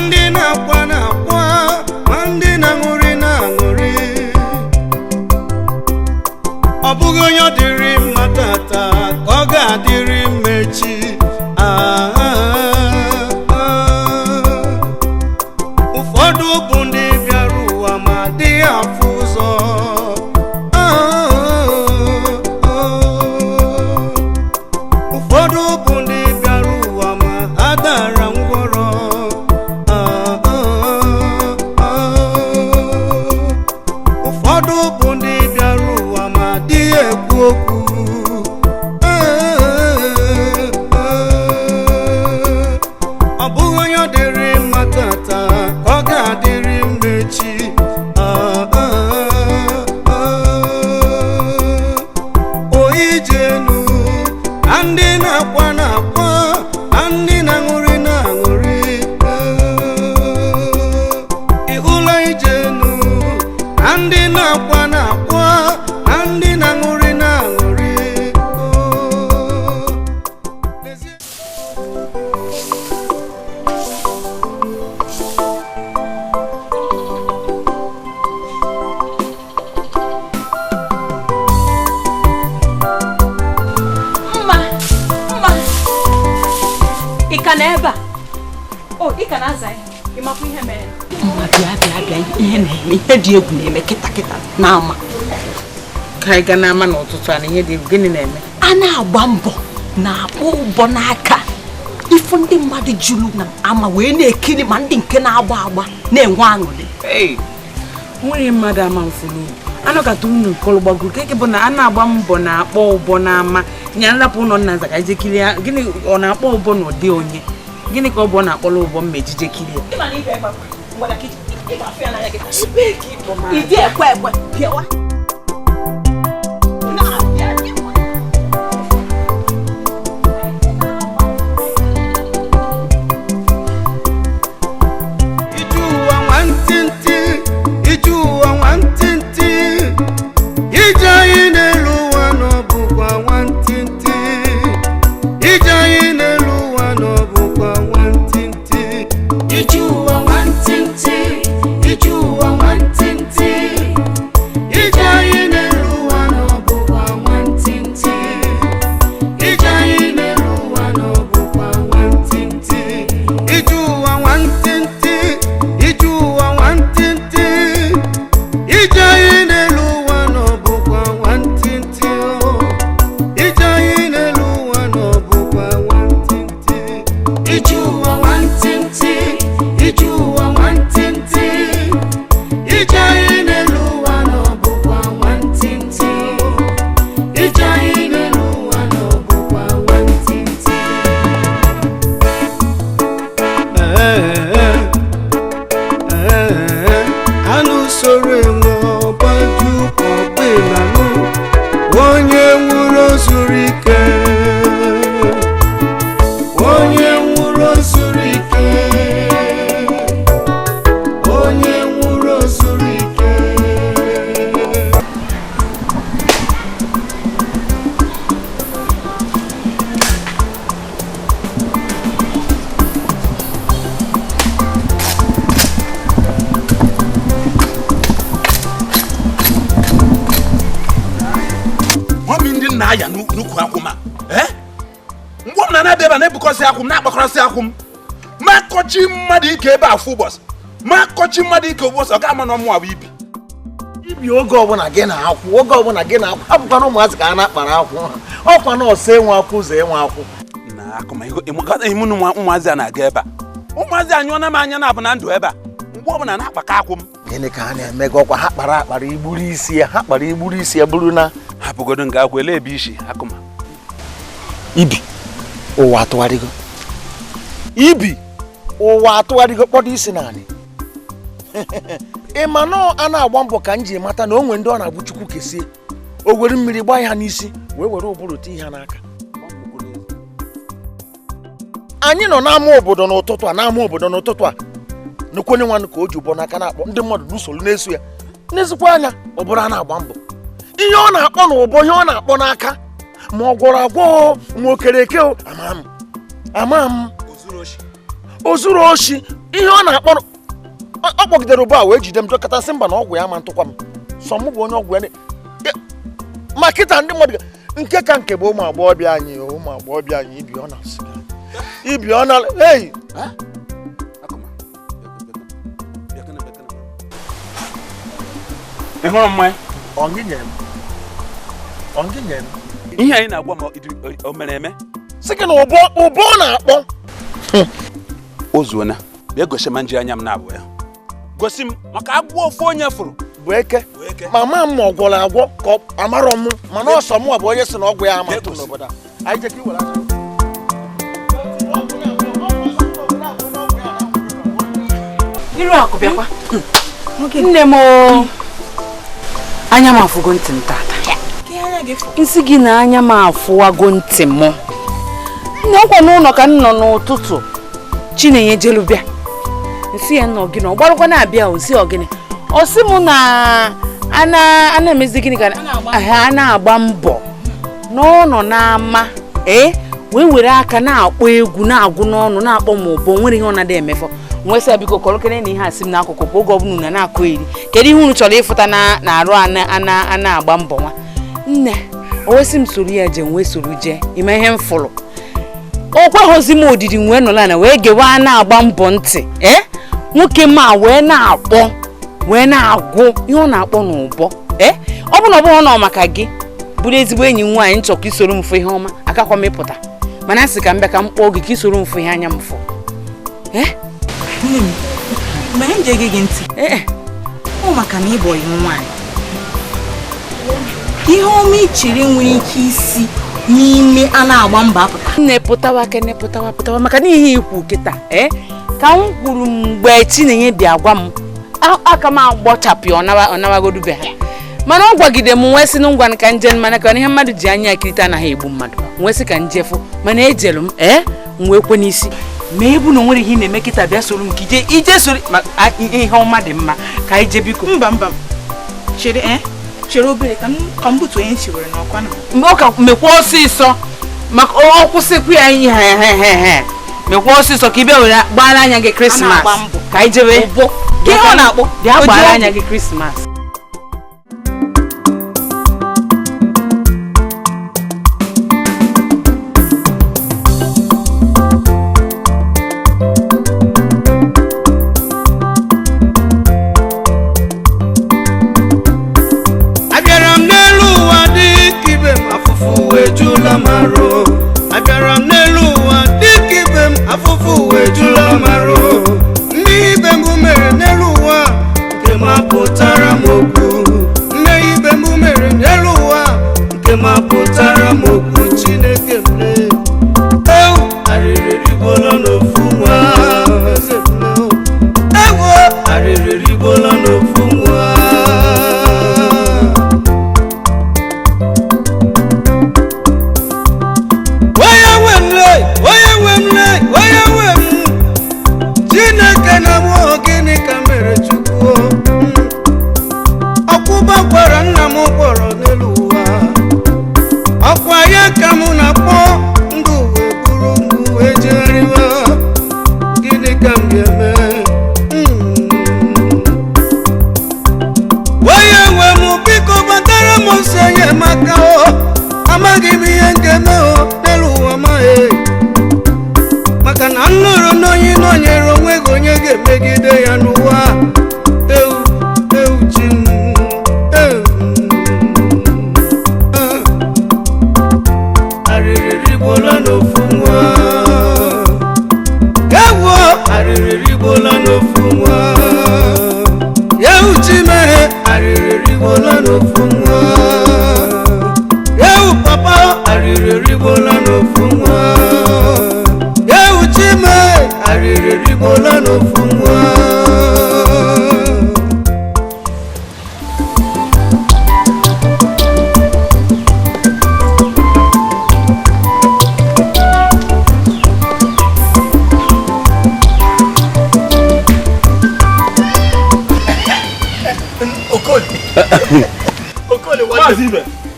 ndị na-akwa na-akwa, ma ndị na-aṅụrị na-aṅụrị. Ọ bụghị onye ọ dịrị mma tata ka ọ ga-adịrị mma echi. Ụfọdụ bụ ndị bịara ụwa ma adịghị afụ ụzọ. Ụfọdụ bụ ndị bịara ụwa ma adara ngwọrọ. Ụfọdụ bụ ndị bịara ụwa ma adịghị ekwu okwu. Ọ bụghị onye ọ dịrị mma tata ka ọ ga-adịrị mma echi. Oijenu na ndị na-akwa na-akwa, na ndị na-aṅụrị na-aṅụrị. Ịhụla ijenu na ndị na-akwa na-akwa, na ndị na-aṅụrị na-aṅụrị. Ị ka na ebe a? O, ị ka na-aza ihe. Ị makwa ihe mere? Bịa ihe na-eme, ihe dị egwu na-eme kịta n'ama. Ka anyị gaa n'ama n'ụtụtụ a na ihe dị egwu gịnị na-eme? A na-agba mbọ na-akpọ ụbọ n'aka. Ifu ndị mmadụ juru na ama wee na-ekiri ma ndị nke na-agba agba na-enwe aṅụrị. Nwere mmadụ ama mfulu. Anọkata unu kọlụgbagoro keke bụ na a na-agba mbọ na-akpọ ụbọ n'ama. Nya nrapụ ụlọ nna nza ka ije kirie ya. Gịnị ọ na-akpọ ụbọ n'ụdị onye? Gịnị ka ọ bụ ọ na-akpọrọ ụbọ mma ejije kirie? Ịdị ekwe ekwe pịawa. na-aya n'ukwu akwụm a mgbe m na-abịa na-ebukọsị akwụm na-akpakọrọsị akwụm ma kọchi mmadụ ike ebe afọ ụbọchị ma kọchi mmadụ ike ụbọchị ọ ga-ama na ọmụ ibi ibi oge ọbụla gị na-akwụ oge ọbụla gị na-akwụ abụkwa na ụmụazị ka a na-akpara akwụ ọkwa na ọsọ enwe akwụ ụzọ enwe akwụ na akụma ịmụ na ụmụazị a na-aga ebe a ụmụazị anyụọna m anya na-abụ na ndụ ebe a mgbe ọbụla na-akpaka akwụ m gịnị ka ha na-eme gị ọkwa ha kpara akpara igburu isi ya ha kpara igburu isi ya bụrụ na hapụgodo nga akwụ ele ebe isi akụma ibi ụwa atụgharịgo ibi ụwa atụgharịgo kpọdo isi naanị ịma na a na-agba mbọ ka m ji mata na o nwere ndị ọ na-abụ Chukwu kesie o were mmiri gbaa ya n'isi wee were ụbụrụ tie ha n'aka anyị nọ n'ama obodo n'ụtụtụ a n'ekwenye nwanne ka o ji ụbọ n'aka na-akpọ ndị mmadụ n'usoro na-eso ya n'ezikwa anya ọ bụrụ a na-agba mbọ ihe ọ na-akpọ n'ụbọ ihe ọ na-akpọ n'aka ma ọ gwọrọ agwọ ma o kere eke ama m o zuru oshi ihe ọ na-akpọ ọ kpọgidere ụba wee jide m jọkọta sị mba na ọgwụ ya ma ntụkwa m sọ m bụ onye ọgwụ ya ma kịta ndị mmadụ nke ka nke bụ ụmụ agbọghọbịa anyị ibi ọ na-asị ibi ọ na hey ị hụrụ mmanya ọ gị nyere m ihe anyị na-agwa ma o mere eme sị gị na ụbọ na-akpọ ozuona bịa gosi ma nji anya m na-abụ ya gosi m maka agwọ ofu onye fụrụ bụ eke mama m ma ọ gwọrọ agwọ ka amarọ m mana ọsọ m bụ onye si na ọgwụ ya ama n'obodo a anyị jeka iwere aka iru akụ bịakwa nne m anya m afụgo ntị m tata nsị gị na anya m afụwago ntị m nne ọkwa n'ụlọ ka m nọ n'ụtụtụ Chinenye jelu bịa nsị ya nọ gịnị ọ gbarụkwa na-abịa osi ọgịnị ọ sị m na a na-emezi gịnị ka a na-agba mbọ n'ọnọ n'ama wee were aka na-akpọ egwu na-agụ n'ọnụ na-akpọ m ụbọ nwere ihe ọ na-ada emefọ nwesị ya biko kọrọkere na ihe asị m n'akụkụ ka oge ọbụla unu na-akụ iri kedu ihe unu chọrọ ịfụta na-arụ a na-agba mbọ nwa nne o wesị m soro ya je wee soro jee ime ihe m fụrụ o kweghọzi m odidi wee nọla na wee gewa na-agba mbọ ntị nwoke ma wee na-akpọ wee na-agụ ihe ọ na-akpọ n'ụbọ ọ bụ na ọ bụghị nọ maka gị bụrụ ezigbo enyi m nwaanyị nchọ ka isoro m fụ ihe ọma akakwa m ịpụta mana a sị ka m bịa ka m kpọọ gị ka isoro m fụ ihe anya m fụ mgbe m ji ege gị ntị ọ maka na ịbụ ihu nwaanyị ihe ọma ichiri nwere ike isi n'ime a na-agba mbọ apụta nne pụtawa maka n'ihe ikwu kịta ka m kwuru mgbe Chinenye bịa gwa m aka m agbọchapụ ọ nawagodu be ha mana ọ gwagide m nwee sị na ngwa ka nje mana ka ihe mmadụ ji anya akirịta anaghị egbu mmadụ nwee sị ka njefu mana ejelu m m wee kwe n'isi ma ebu na nwere ihe ị na-eme kịta bịa soro m ka ije soro ihe ọma dị mma ka ije biko mba chere obere ka m butu onye nchiwere n'ọkwa na mgbe ọ ka mekwa ọsịsọ maka ọ kwụsịkwu ya ihe mekwa ọsịsọ ka ị bịa were gbara anya gị Krismas ka ijebe ihe ọ na-akpọ bịa gbara anya gị Krismas abịara m n'elu ụwa dịka ibe m afụfụ wee jụla maro ndị ibe m mere n'elu ụwa nke ma pụtara m okwu ndị ibe m mere n'elu ụwa nke ma pụtara m okwu Chineke m ewu arịrị rigolo n'ofu nwa ewu arịrị rigolo n'ofu nwa Chineke na mụ gịnị ka mere Chukwu ọkwụba gwara nna m gwọrọ n'elu ụwa ọkwa ya ka mụ na-akpọ ndụ wee bụrụ ndụ wee jegharịwa gịnị ka m ga-eme onye nwe m biko batara m nsọ enyemaka amaghị m ihe m ga-eme n'elu ụwa maghị maka na m nụrụ n'onye nọnyere onwe gị onye ga-emegide ya n'ụwa ewu chi m arịrị rigbola n'ofu nwa ewu arịrị rigbola n'ofu nwa ewu chi mere arịrị rigbola n'ofu nwa ewu papa arịrị rigbola n'ofu nwa arịrị rigbola n'ofu nwa Okoli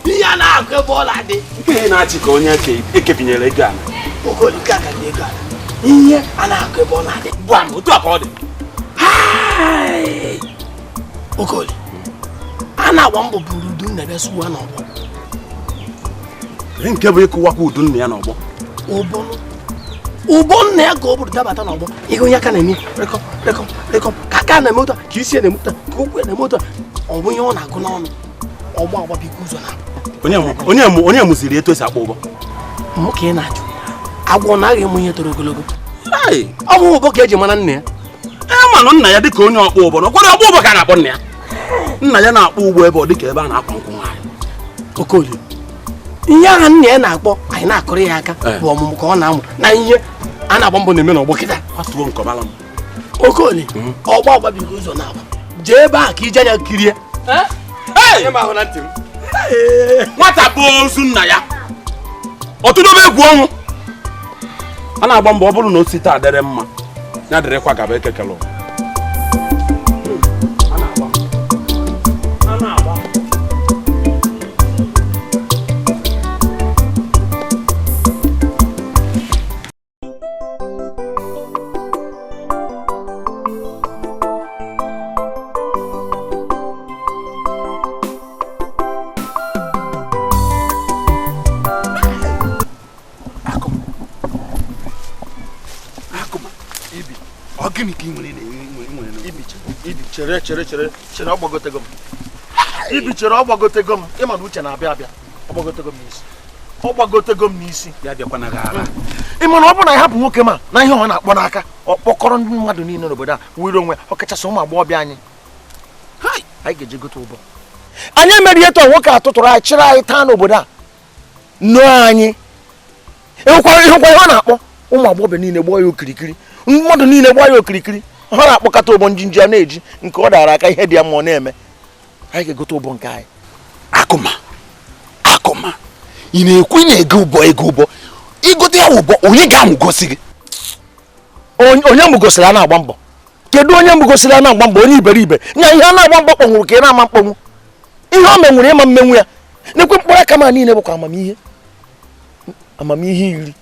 ihe a na-akụ ebe ọla dị ihe na-achị ka onye ekebinyere ego ala Okoli ka ego ala ihe a na-akụ ebe ọ na-adị gwa m otu a ka ọ dị. Okoli a na-agba mbọ buru udu nna ebe sụwa n'ọgbọ. Nke bụ ịkụwakwa udu nna ya n'ọgbọ. Ụbọ nna ya ka ọ bụrụ dabata n'ọgbọ. Ihe onye aka na-eme rekọm ka aka na-eme ụtọ ka isi na-eme ụtọ ka okwu na-eme ụtọ. Ọ bụ ihe ọ na-agụ n'ọnụ ọgba agbabiko ụzọ na onye mụziri etu esi akpọ ụbọ. Mụ ka ị na-ajụ agwọ naghị emu ihe toro ogologo. Ọ bụ ụbọ ka eji mara nna ya. Manụ nna ya dịka onye ọkpọ ụbọ n'ọkwara ọkpọ ụbọ ka a na-akpọ nna ya. Nna ya na-akpọ ugbo ebe ọ dịka ebe a na-akwa nkwụ nwaanyị. Okoli ihe ahụ nna ya na-akpọ anyị na-akụrụ ya aka bụ ọmụmụ ka ọ na-amụ na ihe a na-agba mbọ na-eme n'ọgbọ kịta. Atuo nkọmala m. Okoli ọgba agbabigo ụzọ na-agba jee ebe a ka ije anya kirie. Nwata bụ ozu nna ya ọtụtụ egwu ọnwụ a na-agba mbọ ọ bụrụ na o si taa dịrị mma ya dịrịkwa gaba ekekele ụwa. Chere ọgbagotego m. Ibi chere ọgbagotego m. Ịma na uche na-abịa abịa. Ọgbagotego m n'isi. Ọgbagotego m n'isi. Ya bịakwa na gara. Ịma na ọ bụ na ịhapụ nwoke ma na ihe ọ na-akpọ n'aka ọ kpọkọrọ ndị mmadụ niile n'obodo a were onwe ọkachasị ụmụ agbọghọbịa anyị. Anyị ga-eje gote ụbọ. Anyị emerihe tọ nwoke atụtụrụ anyị chịrị anyị taa n'obodo a. Nụọ anyị. Ịhụkwa ihe ọ na-akpọ ụmụ agbọghọbịa niile gbaa ya okirikiri. Mmadụ niile gbaa ya okirikiri. Ha na-akpọkọta ụbọ njinji a na-eji nke ọ dara aka ihe dị ya ma ọ na-eme. Anyị ga-egote ụbọ nke anyị. Akụma ị na-ekwu na-ego ụbọ igote ya ụbọ onye ga-amụgosi gị? Onye mụgosiri a na-agba mbọ. Kedu onye mụgosiri a na-agba mbọ? Onye iberibe nya ihe a na-agba mbọ kpọnwụrụ ka ị na-ama mkpọnwụ. Ihe o menwere ịma mmenwu ya na-ekwe mkpụrụ aka ma niile bụkwa amamihe iri.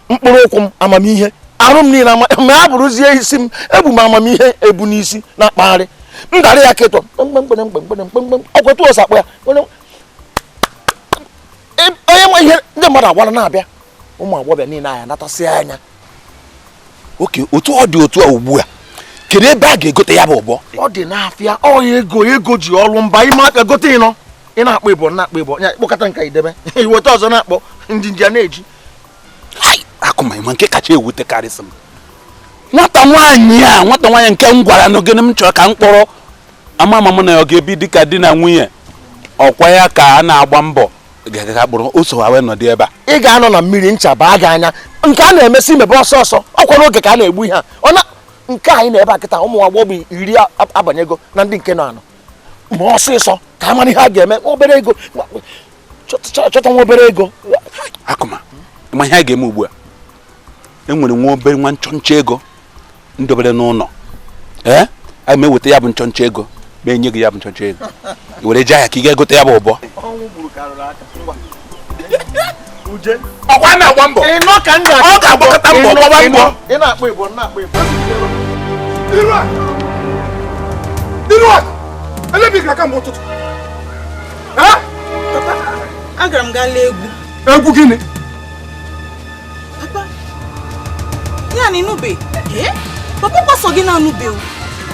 Mkpụrụ ụkwụ m amamihe, arụ m niile ma a bụrụzie isi m ebu m amamihe ebu n'isi na-akpagharị. M dara ya kịtọ ọkwetu ọsakpọ ya onye nwe ihe ndị mmadụ agwara na-abịa ụmụ agbọghọbịa niile anya natasị anya. Oke otu ọ dị otu a ugbu a kedu ebe a ga-egote ya bụ ụbọ? Ọ dị n'afịa ego ji ọrụ mba ime aka gote ịnọ ị na-akpọ ịbọ na-akpọ ịbọ ya kpọkọta nka idebe iweta ọzọ na-akpọ njinji a na-eji. Akụma ịma nke kacha ewutekarịsị m nwata nwaanyị nke m gwara na ogene m chọrọ ka m kpọrọ ama m na ọ ga-ebi dịka di na nwunye ọkwa ya ka a na-agba mbọ ga-aga kpọrọ o so wee nọdụ ebe a. Ị ga-anọ na mmiri ncha baa gị anya nke a na-emesi imebe ọsọ ọkwa n'oge ka a na-egbu ihe nke anyị na ebe a kịta ụmụ agbọghọ 10 abanyego na ndị nke nọ anọ ma ọsịsọ ka a mara ihe a ga-eme obere ego chọta nwa obere ego. Akụma ịma ihe a ga-eme ugbu a enwere nwa obere nwa nchọnchọ ego ndobere n'ụlọ a ma eweta ya bụ nchọnchọ ego ma enye gị ya bụ nchọnchọ ego i were jee ya ka ị ga-egote ya bụ ụbọ. Ọkwa na-agba mbọ ọ ga-agbakọta mbọ gbaba mbọ. Ị na-akpọ ịbọ na-akpọ ịbọ. Elebighị ka mgbe ụtụtụ. Agara m gaa lee egwu. Egwu gịnị? Papa, ya na inube. Papa kwaso gị na anube o.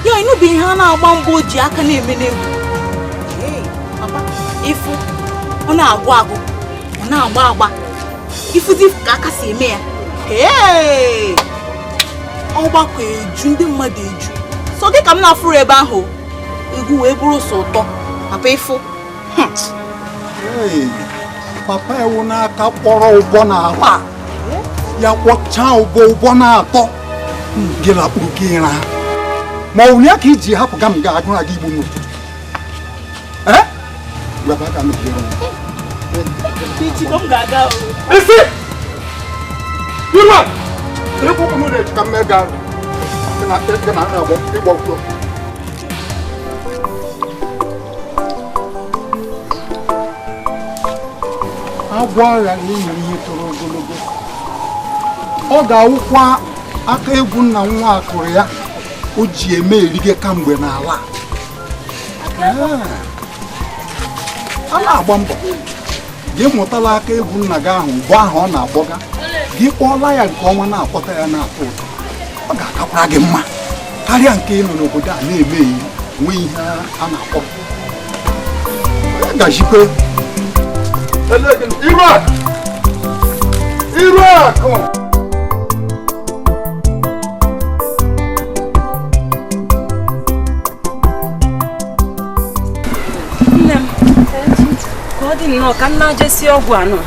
Ya inube ihe a na-agba mbọ ji aka na-eme n'egwu. Papa, ifu ọ na-agwụ agwụ, ọ na-agba ifu dị ka aka si eme ya. Ọgbakọ eju ndị mmadụ eju. So gị ka m na-afụrụ ebe ahụ. Egwu wee bụrụ so ụtọ. Papa ifu. Papa ewu n'aka kpọrọ ụbọ n'ala ya kpọchaa ụbọ na-atọ gị lakpuru gị ịra ma ọ bụ ya ka iji hapụ ga m ga-agụ na gị igbo n'ụtụtụ. Isi! Iru a! Ebe ụmụ na-eji ka mmega arụ gị na agba ịgba ụkwụ. Agwọ agha na-enwere ihe toro ogologo ọ ga-awụkwa aka egwu nna nwa akụrụ ya o ji eme erige kamgbe n'ala a na-agba mbọ gị mụtala aka egwu nna gị ahụ mgbe ahụ ọ na-agbọga gị kpọọla ya nke ọnwa na-akpọta ya na-atọ ụtọ ọ ga-akakwara gị mma karịa nke ị nọ n'obodo a na-eme ihe nwee ihe a na-akpọ ya gajikwe iru akụ nne m ka ọ dị nnọọ ka nna jesi ọgwụ anọ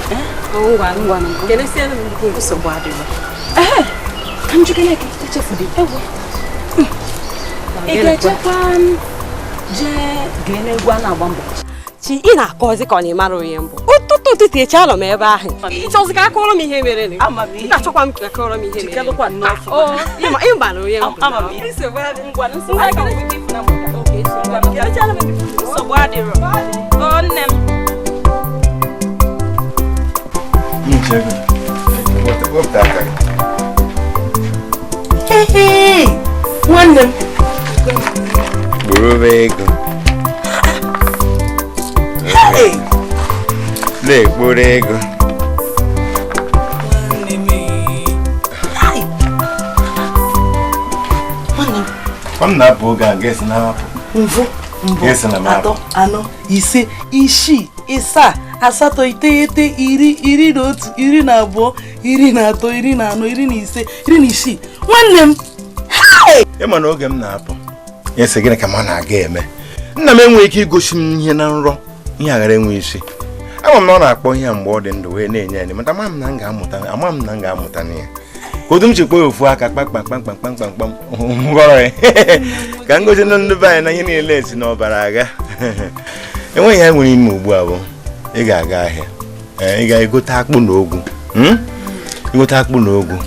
ngwa nsogbu adịrọ ka m jikere ka echefudi egwu ị ga-echekwa jee gee n'egwu a na-agba mbọ chi ị na-akọzi ka ọ na-emara onye mbụ ụtụtụ ụtụtụ echi anọ m ebe ahụ ịchọzi ka akọrọ m ihe mere ị ga-achọkwa m ka akọrọ m ihe mere ịma na onye mbụ nsogbu adịrọ nne m nwanne m buru ego na-ekporo ego m na-apụ oge a ga-esi na-apụ mvụ atọ anọ ise isii ịsaa asatọ iteghete iri na otu iri na abụọ iri na atọ iri na anọ iri na ise iri na isii nwanne m ịma na oge m na-apụ ya sị gịnị ka m na-aga eme nna m enweghị ike igosi m ihe na nrọ ihe aghara enwe isi ama m na ọ na-akpọ ihe mgbe ọ dị ndụ wee na-enye ya mata ama m na m ga-amụta n'ihe ka otu m chekwa ofu aka kpakpakpakpakpakpakpam ngọrọ ya ka ngozi ndị be anyị na ihe niile esi n'ọbara aga enweghị ya nwere ime ugbu a bụ ị ga-aga ahịa ị ga-egote akpụ na ogwu igote akpụ na ogwu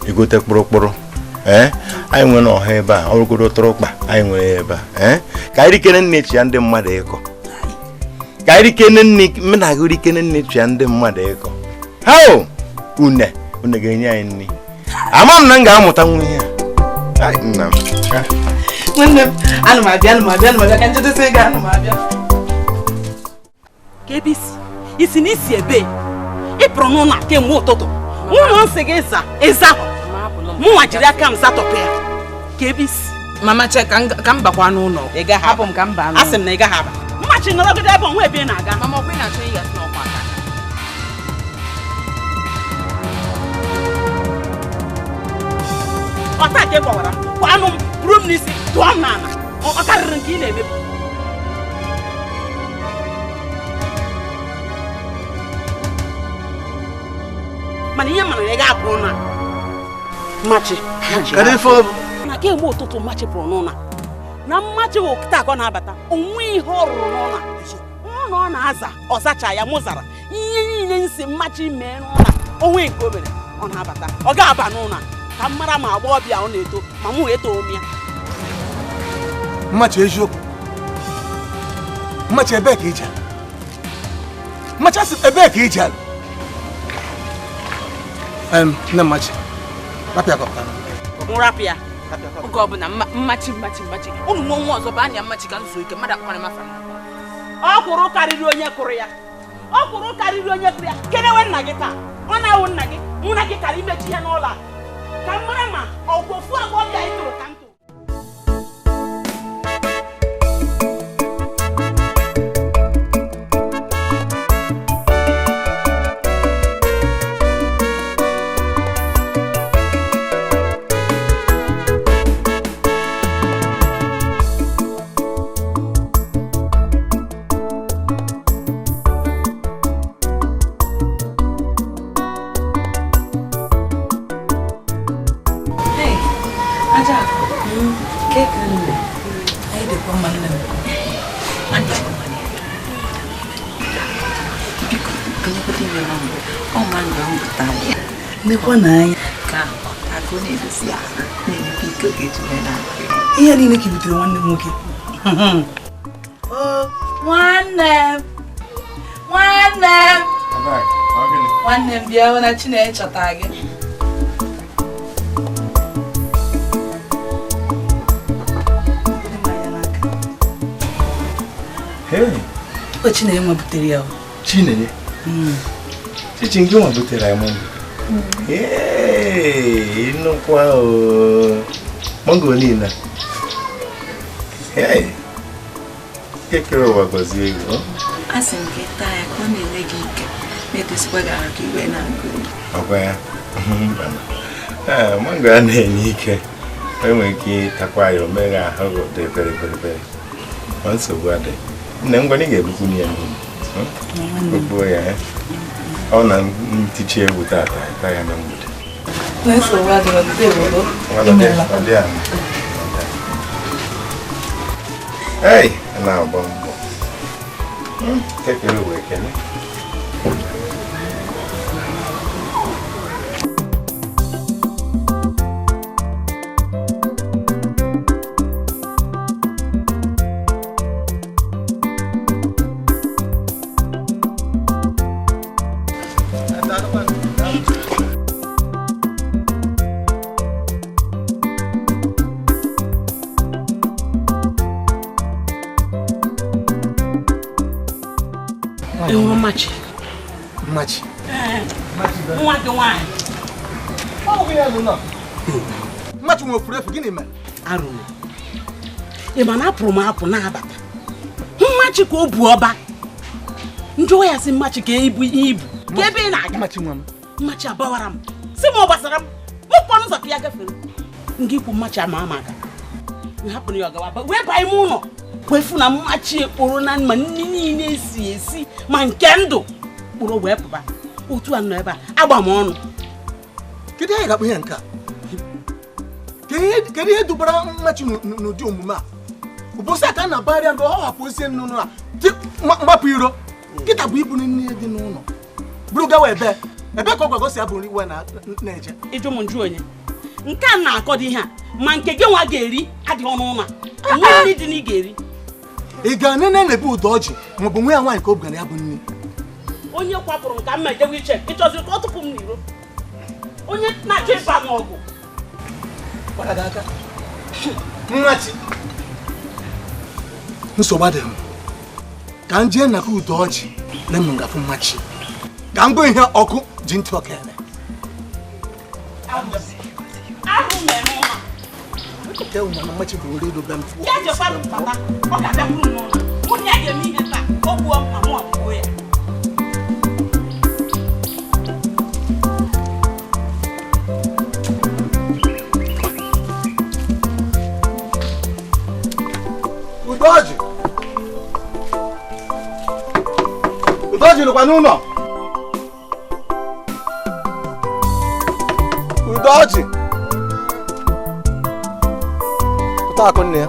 igote kpụrụkpụrụ anyị nwere ọha ebe a ọrụgodo tụrụkpa anyị nwere ebe a ka anyị rikere nne chi ya ndị mmadụ ịkọ ka anyị rikene nne menaga rikene nne chi ya ndị mmadụ ịkọ ha une ga-enye anyị nri ama m na m ga-amụta nwa ihe a nna m nwanne m ana m abịa ka njedesi ego ana m abịa ka ebe isi na isi ebe ị pụrụ n'ụlọ kemgbe ụtụtụ ụlọ nsị gị ịza mụnwa jiri aka m zatọpụ ya ka ebe isi mama che ka m bakwa n'ụlọ hapụ m ka m baa n'ụlọ asị m na ị gaghị aba mmachi nọrọgide ebe onwe ebe ị na-aga mama ọkwa ị na-achọ ịgasị n'ọkwa aka ọta ka ị gbawara kwanụ m buru m n'isi tụọ m n'ala ọ karịrị nke ị na-emebu mana ihe mana ya ga-apụ na mmachi na kemgbe ụtụtụ mmachi pụrụ n'ụlọ na mmachi taa ka ọ na-abata onwe ihe ọ rụrụ n'ụlọ ụlọ ọ na-aza ọzacha ya mụzara ihe niile nsị mmachi mee n'ụlọ onwe nke o mere ọ na-abata ọ ga-aba n'ụlọ ka m mara ma agbọghọbịa ọ na-eto ma mụ eto ome ya mmachi eziokwu mmachi ebee ka ije mmachi asị ebee ka ije nne mmachi rapịa kọpụta rapịa oge ọbụla mmachi unu nwe nwa ọzọ bụ anya mmachi ka nso ike mmadụ akpara mafa ọ kwụrụ karịrị onye kụrụ ya kenewe nna gị taa ọ na-awụ nna gị mụ na gị kara imechi ihe n'ụlọ a ka m mara ma ọgwụfu agbọbịa ị tụrụ ka m tụrụ nekwa n'anya ihe niile ka butere nwanne m nwoke nwanne m bịa na Chineke chọta gị Hey. O Chinenye nwa butere ya. Chinenye? Chichi nke nwa butere ya mango. Hey, nnukwu ahụ. Mango niile. Hey. Kekere ụwa gọzie ego. Asị nke taa ya ka ọ na-enwe gị ike. Na-edosikwa gị ahụ ka iwe na-agụ. Ọkwa ya. Mango a na-enye ike. Enwere ike ịtakwa ya omeghe ahụ dị pere. Ọ nsogbu adị. Nne ngwa ị ga-ebukwunye ya n'ụlọ. Ogbuo ya. Ọ na ntichi egwu taa ya na mgbede. Nsogbu adịghị ọdịdị Ọ dị ama. Hey, na-agba mbọ. Kekere uwe ekele. Machi. Nwa gị nwaanyị. Ọ bụ ya nọ. Machi nwe furefu gịnị mere? Arụrụ. Ị ma na apụrụ m apụ na-abata. Mmachi ka o bu ọba. Njọ ya si mmachi ka ibu ihe ibu. Ka ebe ị na-aga. Machi nwa m. Mmachi abawara m. Si m ọ gbasara m. Mụ kpọrọ ụzọ ka ya gafere. Nga ikwu mmachi ama aka. M hapụrụ ya ọgawa wee baa ime ụlọ. Wee fụ na mmachi ekporo na ma nri niile esi ma nke ndụ. Kpụrụ wee pụba. Otu a nọ ebe a agba m ọnụ. Kedu ihe ga-akpụ ihe nke a? Kedu ihe dubara mmachi n'ụdị omume a? Ụbọchị aka a na-abagharị ndụ ọ hapụ osie nnụnụ a mgbapụ iro. Kịta bụ iburu nne dị n'ụlọ. Buru gawa ebe ka ọ gwagosi abụ nri na-eje. Ịjụ m njụ onye. Nke a na-akọdo ihe a ma nke gị nwa ga-eri adịghị ọnụ ụlọ. Nri dị na ị ga-eri. Ị ga-anene na-ebe ụdọ ọjị maọbụ nwa ya nwaanyị ka ọ bugara ya bụ nri. Onye kwapụrụ nka mma ejewe iche ịchọziri ka ọ tụpụ m n'iro. Onye na-achọ ịba m ọgụ. Mmachi. Nsogbu adịghị m. Ka m jee naka ụdọ ọjị na m ngafụ mmachi. Ka m bụ ihe ọkụ ji ntị ọka eme. Ahụ mere ụma. Nke ụma na mmachi bụ nri dobe m. Ya jekwa bata. Ọ ga-abịakwuru m ụlọ. Mụ na ya ga-eme ihe taa. O gbuo m ma mụ ọgbuo ya. Udoji nọkwa n'ụlọ. Udoji. Pụta Akụnne ya.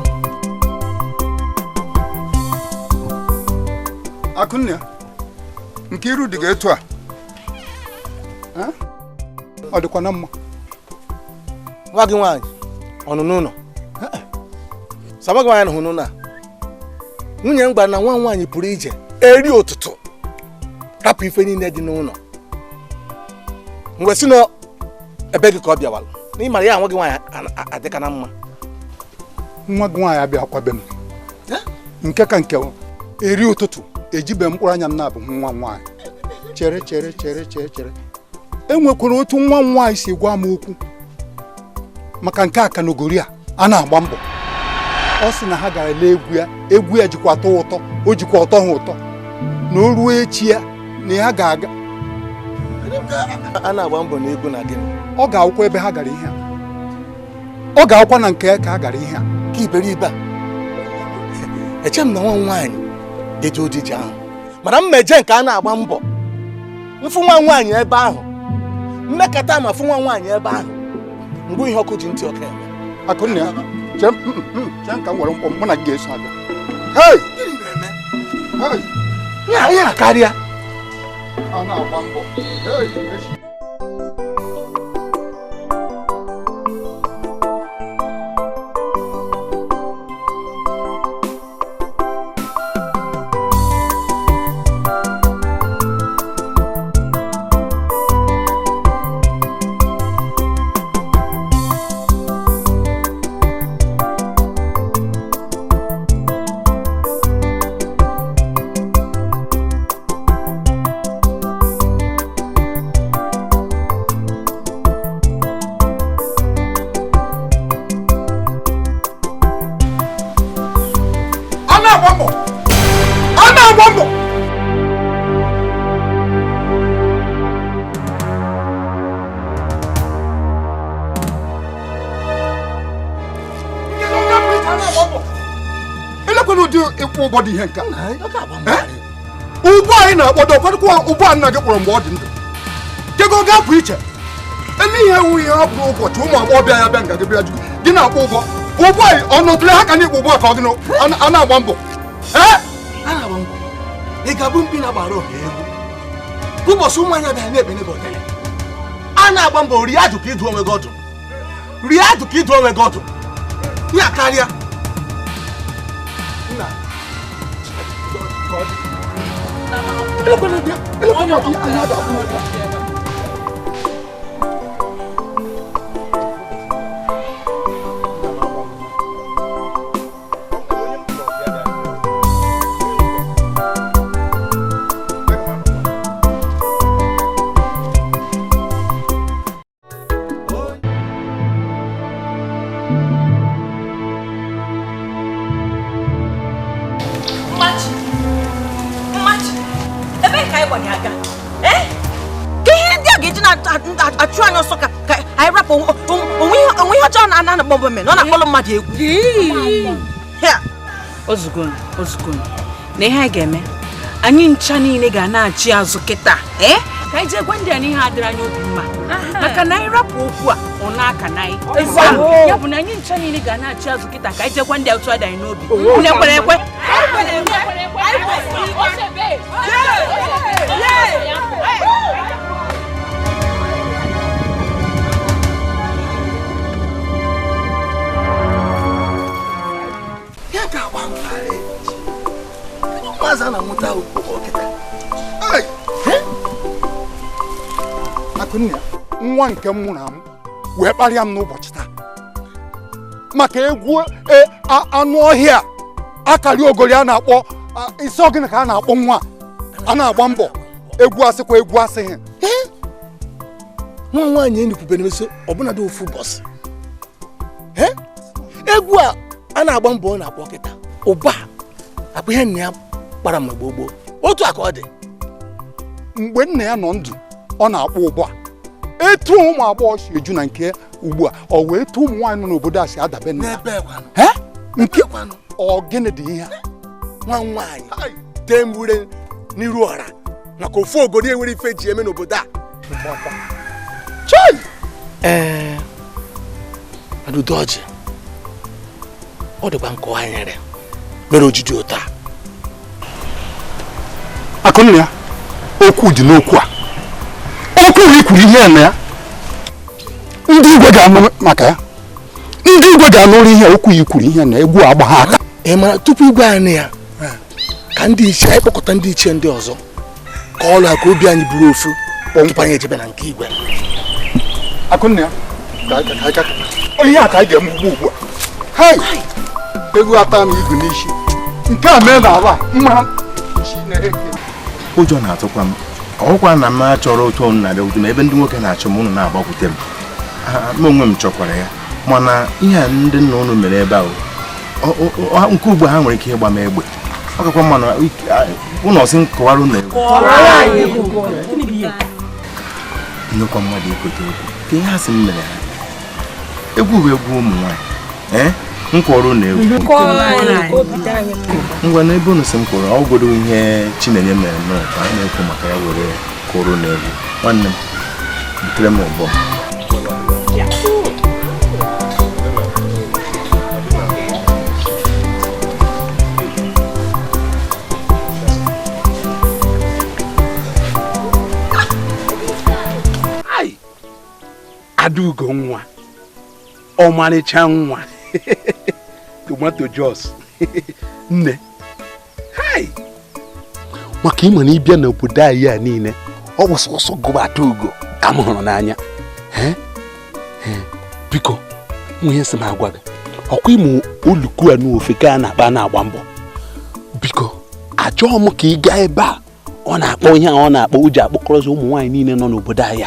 Akụnne ya. Nke iru dị ga-etu a. Ọ dịkwa na mma. Nwa gị nwaanyị ọ nọ n'ụlọ? Sama gị nwaanyị nọ n'ụlọ a. Nwunye m gwara na nwa nwaanyị pụrụ ije eri ụtụtụ rapụ ife niile dị n'ụlọ. Mgbe si nọ ebe gị ka ọ bịawala n'ịmara ya nwa gị nwaanyị adịka na mma. Nwa gị nwaanyị abịa kwabe m. Nke ka nke eri ụtụtụ ejibe mkpụrụ anya m na-abụ nwa nwaanyị. Chere. Enwekwara otu nwa nwaanyị si gwa m okwu maka nke a ka n'ogori a na-agba mbọ. Ọ sị na ha gara lee egwu ya jikwa atọ ụtọ, o jikwa ọtọ ha ụtọ na o ruo echi ya na ya ga-aga. A na-agba mbọ na egwu na gịnị? Ọ ga-akwụkwọ ebe ha gara ihe a. Ọ ga-akwụkwọ na nke ka ha gara ihe a. Ka iberibe a eche m na nwa nwaanyị ga-eje ojiji ahụ mana mmeje nke a na-agba mbọ mfụ nwa nwaanyị ebe ahụ mmekọta ma fụ nwa nwaanyị ebe ahụ mgbe ihe ọkụ ji ntị ọka eme. Akụnne ya chem ka m were mkpọ mụ na gị ga-eso aga. Hey! Ya karịa. A na-agba mbọ. Anagbambo! Anagbambo! Elekwenu dị ịkwụ ụgbọ dị ihe nka. Ụgbọ anyị na-akpọdo ọkwadụkwa ụgbọ nna gị kpọrọ mgbe ọ dị ndụ. Kego ga-apụ iche. Eme ihe ewu ihe ọ bụrụ ụbọchị ụmụ agbọghọbịa ya bịa nga gị bịa gị na-akpọ ụgbọ. Ụgbọ anyị ọ nọtụle ha ka na ịkpọ ụgbọ ka ọ gị na-agba mbọ. Ị ga-abụ mkpi na-agbara ọha egwu. Ụbọchị ụmụ anya bịa na-ebe n'ebe ọdịle. A na-agba mbọ rie ajụ ka ịdụ onwe gị ọdụ. Rie ajụ ka ịdụ onwe gị ọdụ. Ya karịa. Ozugon na ihe anyị ga-eme anyị ncha niile ga na-achị azụ kịta ka anyị jee gwa ndị a n'ihe adịrị anyị obi mma maka na anyị rapụ okwu a ọ na-aka na anyị ya bụ na anyị ncha niile ga na-achị azụ kịta ka anyị jee gwa ndị otu adị anyị n'obi unu ekwere ekwe Akụnna nwa nke m mụrụ amụ wee kparịa m n'ụbọchị taa maka egwu anụ ọhịa akarị ogori a na-akpọ isi ọgịnị ka a na-akpọ nwa a na-agba mbọ egwu asịkwa egwu asịghị nwa nwaanyị enyikwubere meso ọbụna dị ofu ụbọchị egwu a na-agba mbọ ọ na-akpọ kịta ụba akpụ ihe nna ya kpara mgbe gboo otu aka ọ dị mgbe nna ya nọ ndụ ọ na-akpọ ụgbọ a etu ụmụ agbọghọ si eju na nke ugbu a ọ wee etu ụmụ nwaanyị nọ n'obodo a si adabe nna ya nke ọ gịnị dị ihe nwa nwaanyị tee mgbure n'iru ọra maka ofu ogori enwere ife ji eme n'obodo a adudoji ọ dịkwa nke anyere mere ojiji ụta Akụnna ya okwu dị n'okwu a okwu ikwuru ihe na ya ndị igwe ga-anụ maka ya ndị igwe ga-anụrụ ihe okwu ikwuru ihe na egwu agba ha aka mara tupu igwe anyị ya ka ndị ichie anyị kpọkọta ndị ichie ndị ọzọ ka ọlụ a ka obi anyị buru ofu kpọmkwanye ejebe na nke igwe Akụnna ya ihe a ka anyị ga-eme ugbu a egwu ata m igu n'isi nke a mee n'ala mma ụjọ na-atụkwa m ọkwa na m achọrọ otu ọnụ na ụdị ma ebe ndị nwoke na-achọ m ụnụ na-agbakwute m onwe m chọkwara ya mana ihe a ndị nna ụnụ mere ebe ahụ nke ugbo ha nwere ike ịgba m egbe ọ kakwa mma na ụlọ si nkọwara ụlọ nnukwu mmadụ ikote okwu ka ihe ha si m mere ha egwu bụ egwu ụmụ nwaanyị nkwọrọ na egwu ngwa n'ebe unu si m kwụrụ ọgwụgodo ihe Chinenye mere n'ụka a na-ekwu maka ya were kwụrụ na egwu nwanne m butere m ụbọ Adugo nwa ọmarịcha nwa tomato jos nne maka ịma na ịbịa n'obodo anyị a niile ọ bụ sọsọ gụba Adaugo ka m hụrụ n'anya biko nwunye sị m agwa gị ọkwa ịmụ oluku a n'ofe ka a na-akpa na-agba mbọ biko achọghị m ka ị gaa ebe a ọ na-akpọ ihe a ọ na-akpọ uji akpọkọrọzi ụmụ nwaanyị niile nọ n'obodo anyị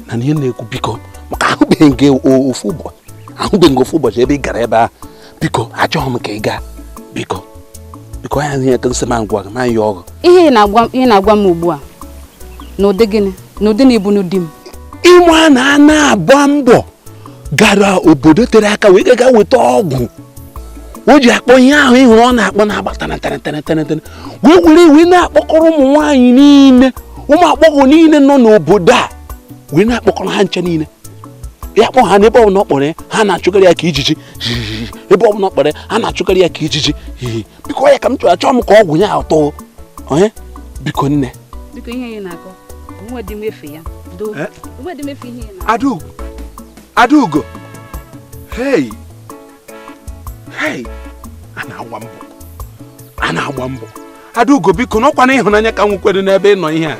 na ihe na-ekwu biko maka ahụbeghị gị ofu ụbọchị ebe ị gara ebe a biko achọghị m ka ị gaa biko biko ya ihe ka nsị ma ngwa ma ya ọgụ ihe na-agwa m ugbu a n'ụdị gịnị n'ụdị na ibu n'ụdị m ịma na a na-agba mbọ gara obodo tere aka wee ga weta ọgwụ o ji akpọ ihe ahụ ị hụrụ ọ na-akpọ na-agba tana wee were wee na-akpọkọrọ ụmụ nwaanyị niile ụmụ agbọghọ niile nọ n'obodo a wee na-akpọkọrọ ha nche niile ya kpọ ha n'ebe ọbụla ọ kpọrọ ya ha na-achụgharị ya ka ijiji ebe ọbụla ọ kpọrọ ya ha na-achụgharị ya ka ijiji biko ya ka m chọrọ achọ m ka ọgwụ ya atọ onye biko nne biko ihe ya na-akọ onwe dị mefe ya onwe dị mefe ihe ya Adaugo hey a na-agba mbọ Adaugo biko n'ọkwa na ịhụnanya ka nwekwere n'ebe ị nọ ihe a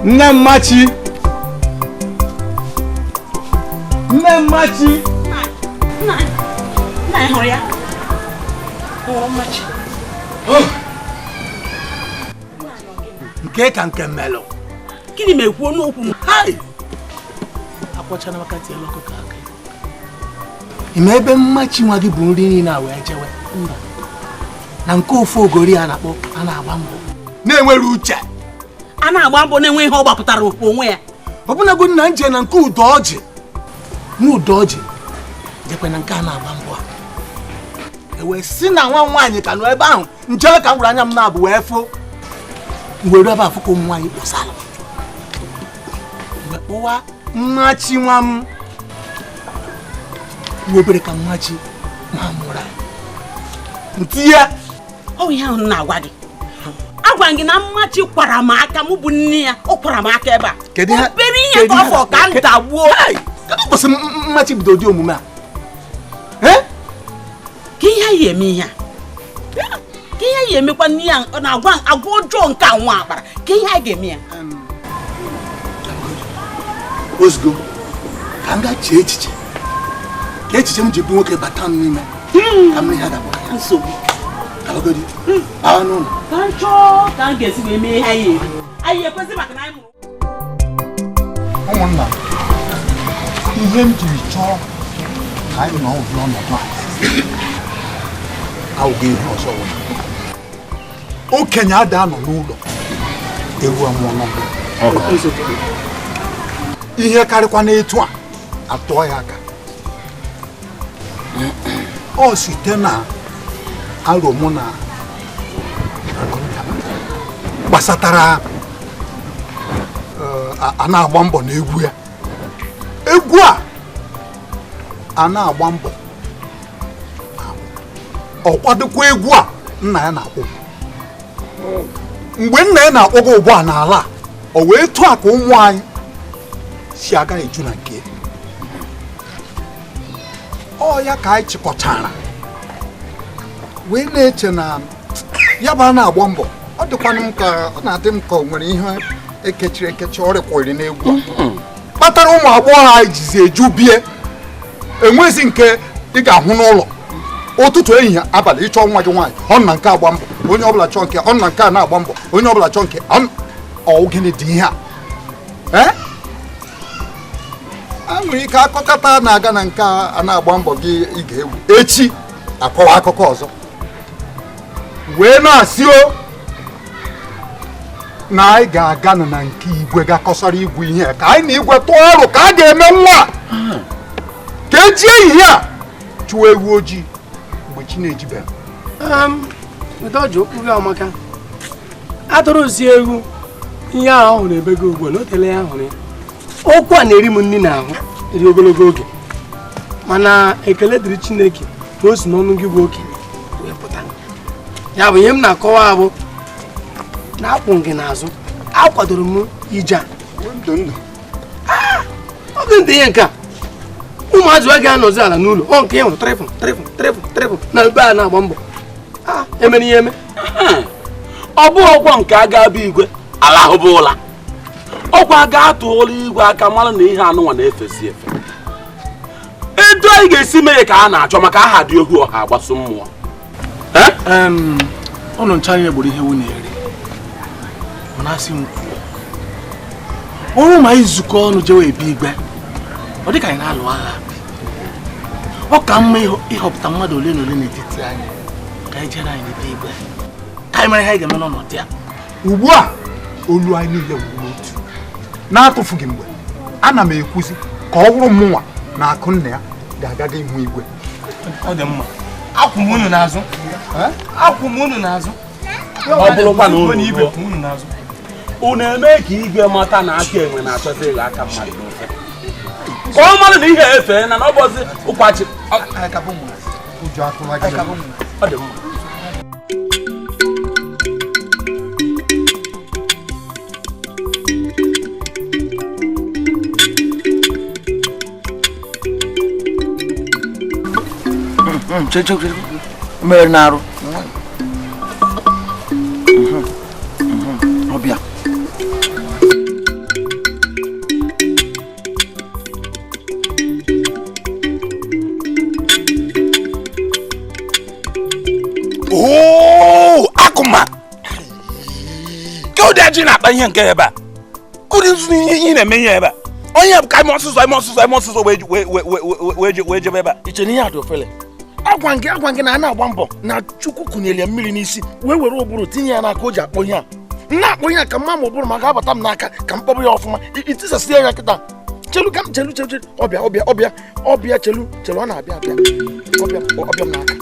Nne mmachi nna hụrụ ya mmachi nke ka nke mmelụ gịnị ma ekwuo n'okwu m akpọchana maka tiela ọkụkọ aka ime ebe mmachi nwa gị bụ nri niile a wee jewe na nke ofu ogori a na-akpọ a na-agba mbọ na-enwere uche a na-agba mbọ na-enwe ihe ọ gbapụtara onwe ya ọbụnago nna nje na nke ụdọ ọjị jekwe na nke a na-agba mbọ a ewee si na nwa nwaanyị ka nọ ebe ahụ njere ka m gwara anya m na-abụ wee fụ were ebe afụkọ ụmụ nwaanyị kpọsara wee kpọwa mmachi nwa m webere ka mmachi ma mụra ntinye ọ ihe ahụ na-agwa gị agwa gị na mmachi kwara m aka mụ bụ nne ya ọ kwara m aka ebe a obere ihe ka ọ fọ ka m dagbuo kedu ụbọchị mmachi bido dị omume a ka ihe ya eme ihe a ka ihe ya emekwa nne ya ọ na-agwa ọjọọ nke a nwa akpara ka ihe a ga-eme ya ozugbo ka m gaa chee echiche ka echiche m ji bụ nwoke bata m n'ime ka m ha ga-abụ ya nsogbu abagodi bawa n'ụlọ ka m chọọ ka m ga-esi wee mee ihe anyị ekwesị maka na anyị mụrụ ụmụnna ihe m jiri chọọ ka anyị nọ ụdị ọnọdụ a awụghị ihe ọzọ okenye ada nọ n'ụlọ ewu amụọ n'ọgụ ihe karịkwa n'etu a atụọ ya aka ọ site na aro mụ na gbasatara a na-agba mbọ n'egwu ya egwu a na-agba mbọ ọ kwadokwa egwu a nna ya na-akwụ mgbe nna ya na-akpọga ụgbọ a n'ala o wee tụọ aka ụmụ anyị si aga eju na nke ọ ya ka anyị chịkọtara wee na-eche na ya bụ a na-agba mbọ ọ dịkwana m ka ọ na-adị m ka o nwere ihe ekechiri ekechi ọ rịkwọrị n'egwu kpatara ụmụ agbọghọ anyị jizi eju bie enwezi nke ị ga-ahụ n'ụlọ ụtụtụ ehihie abalị ịchọ nwa gị nwaanyị ọ na nke agba mbọ onye ọbụla chọọ nke ọ na nke a na-agba mbọ onye ọbụla chọọ nke gịnị dị ihe a nwere ike akọkọta na-aga na nke a na-agba mbọ gị ị ga-egwu echi akọwa akụkọ ọzọ wee na-asị o na anyị ga-aga na nke igwe ga-akọsara igwe ihe ka anyị na igwe tụọ ọrụ ka a ga-eme nwa ka ejie ihe a chụwa ewu ojii mgbe chi na-ejibeghị ji okwu gị amaka atụrụzi ewu ihe ahụ hụrụ ebe gị ugbo na otele ya hụrụ ya okwu a na-eri m nri n'ahụ eri ogologo oge mana ekele dịrị Chineke na o si n'ọnụ gị bụ okenye wee pụta ya bụ ihe m na-akọwa abụ na akwụ gị n'azụ akwadoro m ije a oge ndị ihe nke a ụmụazụ a ga-anọzi ala n'ụlọ ọ nke ya hụrụ trịfụ na ebe a na-agba mbọ emere ihe eme ọ bụ ọgwọ nke a ga-abụ igwe ala ahụ bụ ụla ọgwụ a ga-atụola igwe aka mara na ihe anụnwa na-efesi efe edu anyị ga-esi mee ka a na-achọ maka aha dị ohu ọha agbaso mmụọ ụnụ ncha ya gburu ihe nwunye eri mana asị m ọrụ ma izukọ ọnụ jewe ebi igbe ọ dịka anyị na-alụ agha ọ ka mma ịhọpụta mmadụ ole na ole n'etiti anyị ka anyị jere anyị n'ebe igbe ka anyị mara ihe anyị ga-eme n'ọnọdụ ya. Ugbu a olu anyị niile wuru n'otu na-atụfughị mgbe ana m ekwuzi ka ọ bụrụ mụnwa na akụ nna ya ga-agaga ihu igwe. Ọ dị mma, akwụ m unu n'azụ, akwụ m unu n'azụ. Ọ bụrụkwa na unu n'azụ unu eme ka igwe mata na aka enwe na-achọta ịghọ aka mmadụ n'ofe ka ọ mara na ihe efe na n'ụbọchị ụkwachi. Ọ dị mma. Mere na-arụ ọbịa Akụma ka ụdị ajị na-akpa ihe nke ebe a ụdị nzu ihe na-eme ihe ebe a onye bụ ka ime ọsụsọ wee jebe ebe a. iche na ihe a dị ofele agwa gị na a na-agba mbọ na Chukwu kụnyere ya mmiri n'isi wee were ụbụrụ tinye ya n'aka o ji akpọ ihe a na-akpọ ihe a ka mma ma ụbụrụ ma ga-abata m n'aka ka m kpọbụ ya ọfụma itisasị ya kịta chelu ka m chelu ọbịa chelu ọ na-abịa ọbịa m n'aka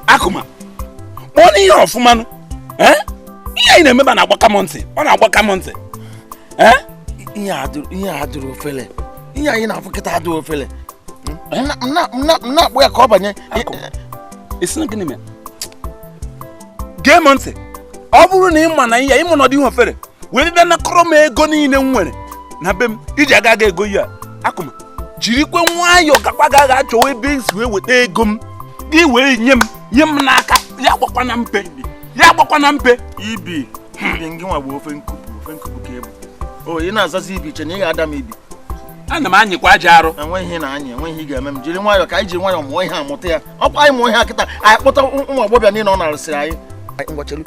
Akụma kpọọ n'ihe ọfụmanụ ihe anyị na-emeba na-agbaka m ntị ọ na-agbaka m ntị ihe a dụrụ ofele ihe anyị na-afụ kịta adịghị ofele m na-akpọ ya ka ọ banye esi na gịnị mere gee m ntị ọ bụrụ na ị ma na ihe ịmụ n'ọdị ihe ofere wee dị nakọrọ m ego niile m nwere na be m iji agaghị ego ya Akụma jirikwe nwayọọ gakwa gaghị achọwa ebe isi wee weta ego m gị wee nye m n'aka ya gbakwa na mpe ibi ngị nwa bụ ofe nkụpụ ka ebu ị na-azazi ibi iche na ị ga-ada m ibi ana m anyịkwa aja arụ enweghị ihe na-anya enweghị ihe ga-eme m jiri nwayọọ ka anyị jiri nwayọọ mụọ ihe amụta ya ọkwa anyị mụọ ihe kịta anyị kpọta ụmụ agbọbịa niile ọ na-arụsịrị anyị ngwa chelu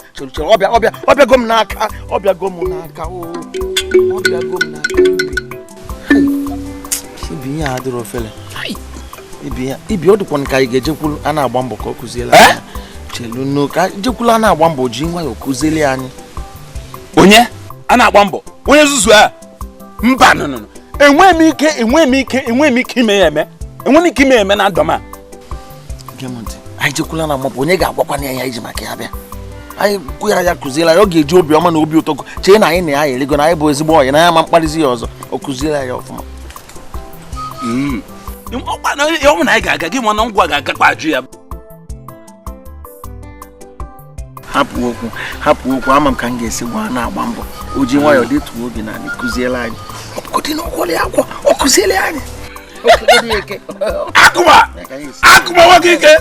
ọbịago m n'aka ibi ihe a dịrị ofele ibi ọ dịkwa ka anyị ga-ejekwulu a na-agba mbọ ka ọ kụziele anyị chelu no ka jekwulu a na-agba mbọ ji nwayọọ kụziele anyị onye a na-agba mbọ onye zuzu a mba enweghị m ike ime ya eme na ndụ m a anyị jekwula na mapụ onye ga-agwakwana ya iji maka ya bịa anyị kwụ ya kụziela ya ọ ga-eji obi ọma na obi ụtọ chee na anyị na ya erigo na anyị bụ ezigbo ọyị na ya ma mkparịzi ya ọzọ ọ kụziela ya ọfụma ọ na anyị ga-aga gị nwa na ngwa ga-agakwa ajụ ya hapụ okwu ama m ka m ga-esi gwa na-agba mbọ o ji nwayọọ detuo obi na kụziela anyị ọ kụziele anyị Akụma nwoke ike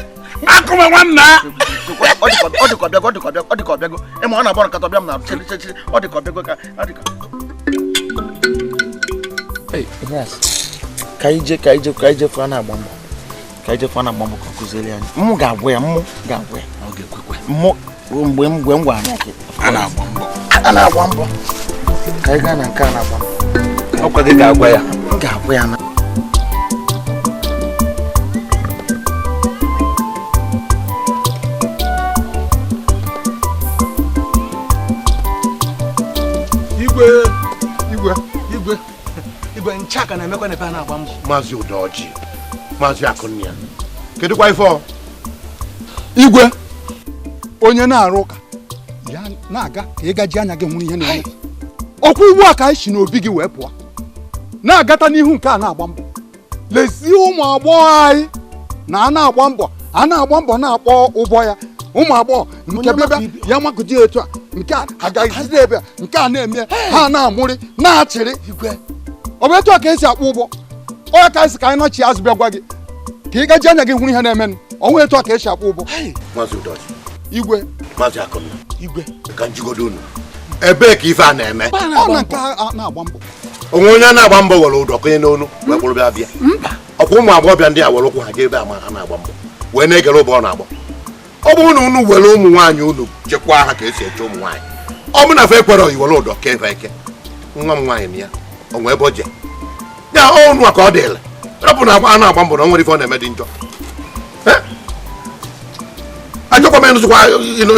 Akụma nwanna ọ dịka ọbịago ịma ọ na-agba nkata ọbịa m na chịrị ọ dịka ọbịago ka ije fụa na-agba mbọ ka kụziele anyị mmụ ga-agwụ ya mgbe m gwara a na-agba mbọ ka anyị gaa na nke a na-agba mbọ ọkwa gị ga-agwa ya na igwe ncha ka na-emekwa na ebe a na-agba mbọ. Maazị Udoji, Maazị Akụnna, kedụkwa ife igwe onye na-arụ ụka ya na-aga ka ị gaji anya gị nwere ihe na-eme ọkwa ugbu a ka anyị si n'obi gị wee pụọ na-agata n'ihu nke a na-agba mbọ lezie ụmụ agbọghọ anyị na a na-agba mbọ na-akpọ ụbọ ya ụmụ agbọghọ nke bịabịa ya makụdi etu a nke a agaghịzi ebe a nke a na-eme ha na-amụrị na-achịrị ọ bụ etu a ka esi akpọ ụbọ onye ka esi ka anyị nọchi azụ bịa gwa gị ka ị gaji anya gị hụrụ ihe na-emenụ ọnwa etu a ka esi akpọ ụbọ Maazị Udoji, igwe Maazị Akụnna, ka njigodo unu ebee ka ife a na-eme ọ na nke a na-agba mbọ onwe onye a na-agba mbọ were ụdọ konye n'onu wee kpụrụ bịa ọkwa ụmụ agbọghọbịa ndị a were ụkwụ ha ga ebe a na-agba mbọ wee na-egere ụbọ ọ na-agba ọ bụrụ na unu were ụmụ nwaanyị unu chekwaa ha ka esi eche ụmụ nwaanyị ọ bụ na fe ekwere iwere ụdọ ka ebe eke nwa m nwaanyị na ya ọ nwee ebe o je ya ọnụ ka ọ dịla rapụ na a na-agba mbọ na ọ nwere ife ọ na-eme dị njọ achọkwa m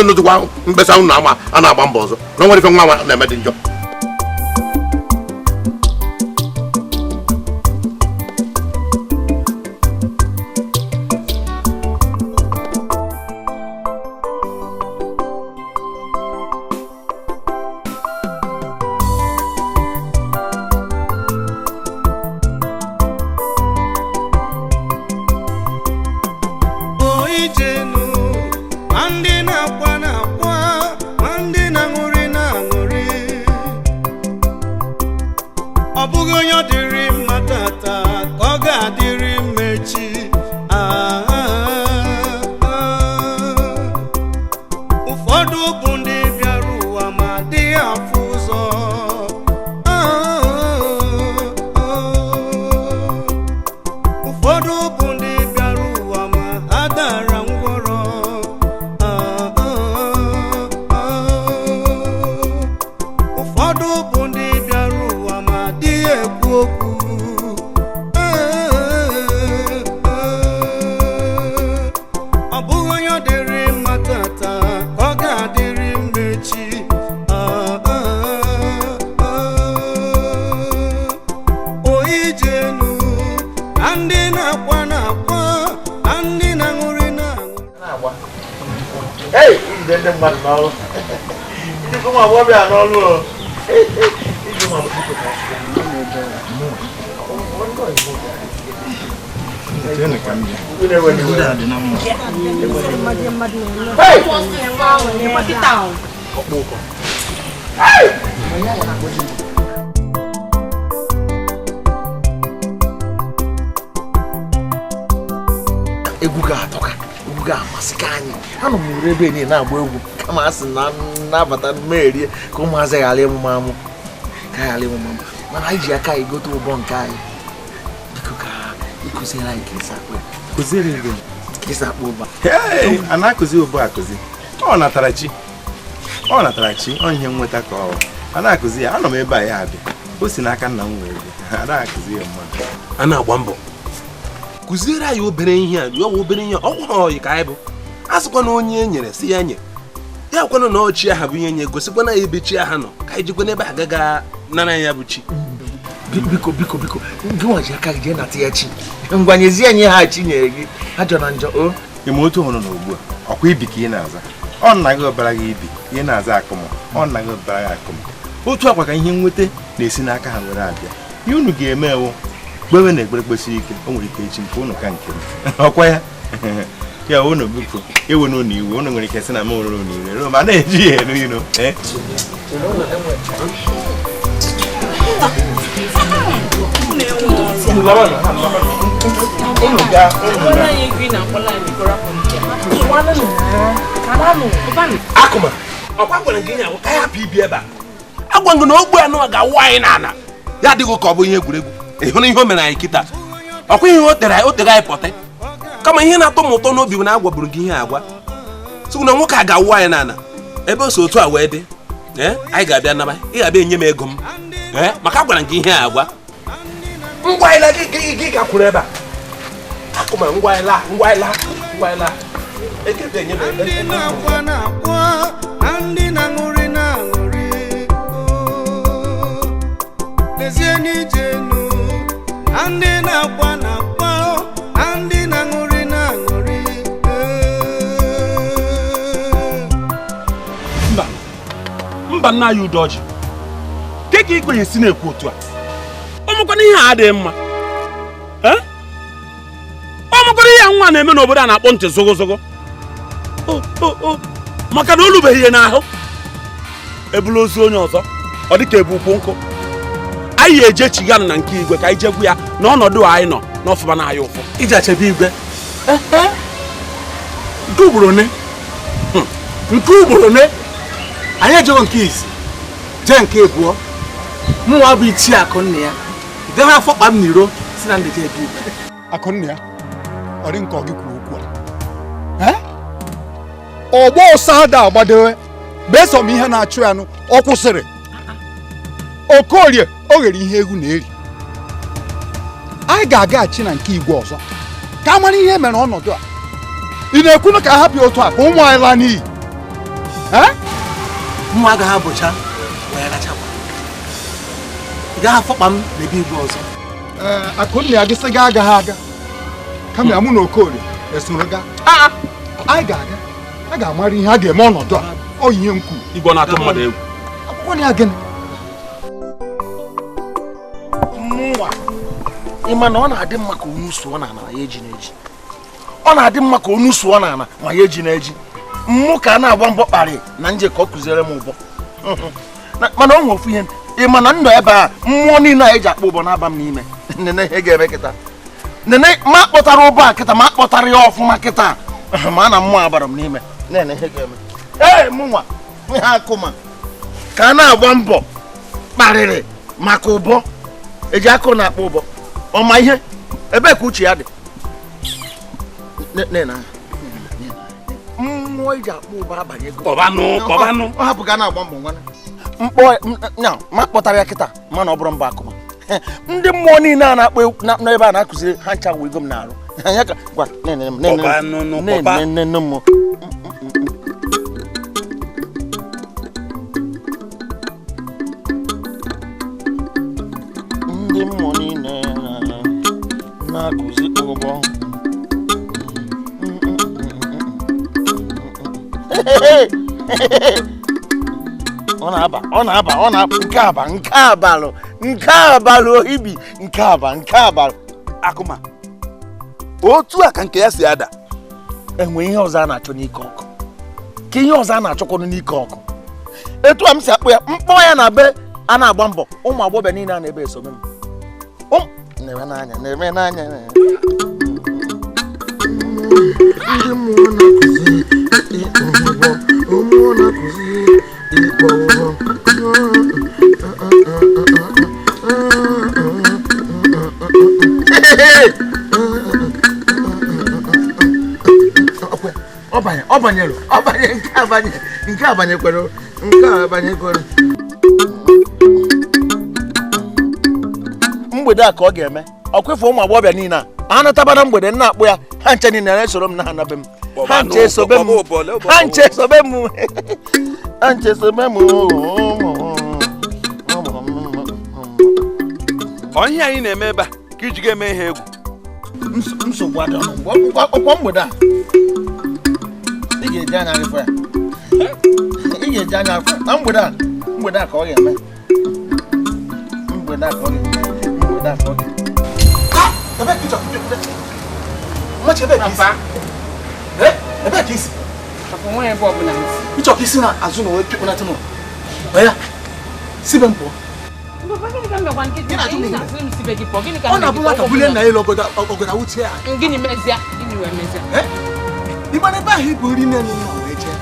ịnụzụkwa mkpesa unu a na-agba mbọ ọzọ na ọ nwere ife nwa na-eme dị njọ egwu ga-atọka egwu ga-amasị ka anyị anọ m were ebe niile na-agba egwu kama a sị na nabata mmerie ka ụmụazị ghara emume amụ ka ghara emume amụ mana anyị ji aka anyị gote ụbọ nke anyị biko ka ịkụziere anyị ka esi akpụ kụziere gị ka esi akpụ ụba a na-akụzi ụbọ akụzi ọ natara chi ọ ihe nweta ka ọ a na-akụzi ya anọ m ebe a ya abịa o si n'aka nna m were a na-akụzi ya mmadụ a na-agba mbọ kụziere anyị obere ihe a ọ obere ihe ọgwụ oyi ka anyị bụ a sịkwa na onye e nyere si ya nye ya kwanụ na ọchị aha bụ ihe nye gosikwa na ebe chi aha nọ ka anyị jikwa n'ebe agaga nara ya bụ chi biko gị nwaji aka gị jee nata ya chi ngwanyezie anyị ha chi nyere gị ajọ na njọ o ime otu ọhụrụ na ugbu a ọkwa ibi ka ị na-aza ọ nna gị ọbara gị ibi ị na-aza akụmụ ọ nna gị ọbara gị akụmụ otu akwa ka ihe nweta na-esi n'aka ha were abịa ihe unu ga-eme ewu kpewe na ekpere kpesiri ike o nwere ike echi nke unu ka nke ọkwa ya ya unu biko ewe n'ụlọ iwe unu nwere ike si na m nwere ụlọ iwe ma na-eji ya elu ino akụma ọkwa gwara gị nya ka ya hapụ ibi ebe a agwa ngụ na ogbu anụ ga-awụ anyị n'ala ya adịghị ka ọ bụ ihe egwuregwu ịhụ na ihe o mere anyị kịta ọkwa ihe o tere anyị pọte kama ihe na-atọ m ụtọ n'obi bụ na agwaburu gị ihe agwa sịkwụ na nwoke a ga-awụ anyị n'ala ebe o so otu a wee dị anyị ga-abịa naba ị ga-abịa enye m ego m maka agwara gị ihe agwa ngwaịla gị gakwuru ebe a akụma ngwaịla ekebe enye m ego ndị na-aṅụrị na-aṅụrị lezie n'ije enu ndị na-akwa na-akwa ndị na-aṅụrị na-aṅụrị mba nna ya udo ọjị dịka igwe ya esi na-ekwu otu a ọmụkwana ihe a adịghị mma ọmụkwana ihe nwa na-eme n'obodo a na-akpọ ntị zogozogo maka na olubeghị ihe n'ahụ ebula ozu onye ọzọ ọ dịka ebu ukwu nkụ anyị eje chigana na nke igwe ka anyị jegwu ya na ọnọdụ anyị nọ n'ọfụma na anyị ụfụ iji achebe igwe nke ugboro one anyị ejego nke isi jee nke ebuọ mụnwa bụ ichie akụnna ya dee ha afọ kpa m n'iro si na ndeje ebe igwe akụnna ya ọ dị nke ọ gị kwuru okwu a ọgbọ ọsọ ada agbadewe beso m ihe na-achụ ya nụ ọ kwụsịrị Okorie o ghere ihe egwu na-eri anyị ga-agaghachi na nke igwe ọzọ ka mara ihe mere ọnọdụ a ị na-ekwu ka a hapụ otu a ka ụmụ anyị laa n'iyi mmụ agaghị abụcha wee rachakwa ị gaghị afọkpa m n'ebe igwe ọzọ Akụnna ya gị sị ga agaghị aga kama mụ na Okorie esoro gaa anyị ga-aga a ga-amara ihe a ga-eme ọnọdụ a ọ ihe nkwu Igbo na-atụ mmadụ egwu akwụkwọ ya gịnị mmụnwa ịma na ọ na-adị mma ka onye usuo na ana ya eji n'eji ọ na-adị mma ka onye usuo na ana ma ya eji n'eji mmụ ka a na-agba mbọ kparị na nje ka ọ kụziere m ụbọ mana ọ nwe ofu ihe ịma na ndụ ebe a mmụọ niile a eji akpọ ụbọ na-aba m n'ime nene ihe ga-eme kịta nene ma kpọtara ụbọ a kịta ma kpọtara ya ọfụma kịta ma na mmụọ agbara m n'ime nene ihe ga-eme ee mụnwa ihe akụma ka a na-agba mbọ kparịrị maka ụbọ eji akụ na-akpọ ụbọ ọma ihe ebe ka uche ya dị mmụọ iji akpọ ụbọ abanye kọbanụ ọ hapụ ka a na-agba mbọ nwana mkpọ ma kpọtara ya kịta mana ọ bụrụ mba akụma ndị mmụọ niile a na-akpọ n'ebe a na-akụziri ha ncha wego m n'arụ ya ka gwa nene m ndị mmụọ niile na-akụzi ụgbọ ọ na-aba nke abalị ohibi nke abalị Akụma otu a ka nke ya si ada enwe ihe ọzọ a na-achọ n'ike ọkụ ka ihe ọzọ a na-achọkwanụ n'ike ọkụ etu a m si akpụ ya mkpọ ya na be a na-agba mbọ ụmụ agbọghọ niile a na-ebe esome m na-eme n'anya ndị mmụọ na-akụzi ụmụ na-akụzi ịkpọ nke abanyekwere mgbede a ka ọ ga-eme ọkwefe ụmụ agbọghọbịa niile a anataba na mgbede nna akpụ ya ha nche niile na-esoro m na ha nabe m ha nche sobe m ihe anyị na-eme ebe a ka iji ga-eme ihe egwu nsogbu adị ọkwa mgbede a ị ga-eji anya afọ ya na mgbede a ka ọ ga-eme ịchọ ka isi na azụ na onwe pịkpụnatụ nọ ya sibe m pụọ ọ na-abụ nwata bulie nna ya elu ọgọda wuchie ya ịgba n'ebe ahụ ibu nri n'elu nna wee jee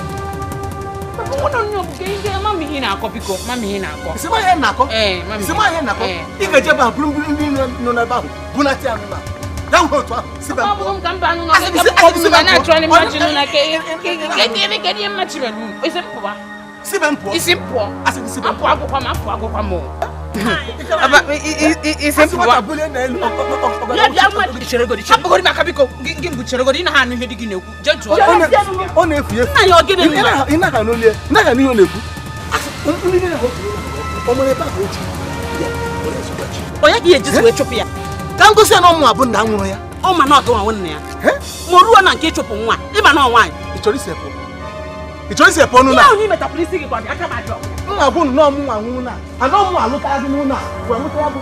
ị ga-eje ebe a bụrụ ndị nọ n'ebe ahụ bunata ya n'ụlọ ya nwe otu ahụ sibe ka ngosi na ọmụ abụ nna nwụrụ ya ọ ma na ọgụ nwa nwanne ya ma ruo na nke ịchụpụ nwa ịma na nwaanyị ị chọrọ isi epụ ọnụ na ya onye metapụrụ isi gị gwa aka ma jọ nna bụ nnọọ mụ nwa nwụ na ana ọmụ alụta gị n'ụlọ a wee nwụta ya bụ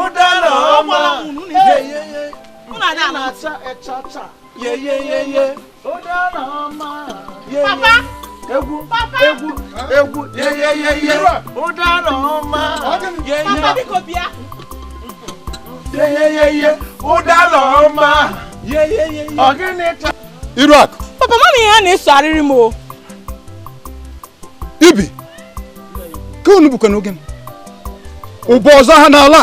ụdara ọma na-acha echacha ụdara ọma papa egwu ụdara ọma papa biko bịa ụdara ọma Iruak papa mama ihe a na-eso arịrị m o ibi ka unu bụkwa n'oge ụbọ ọzọ ha n'ala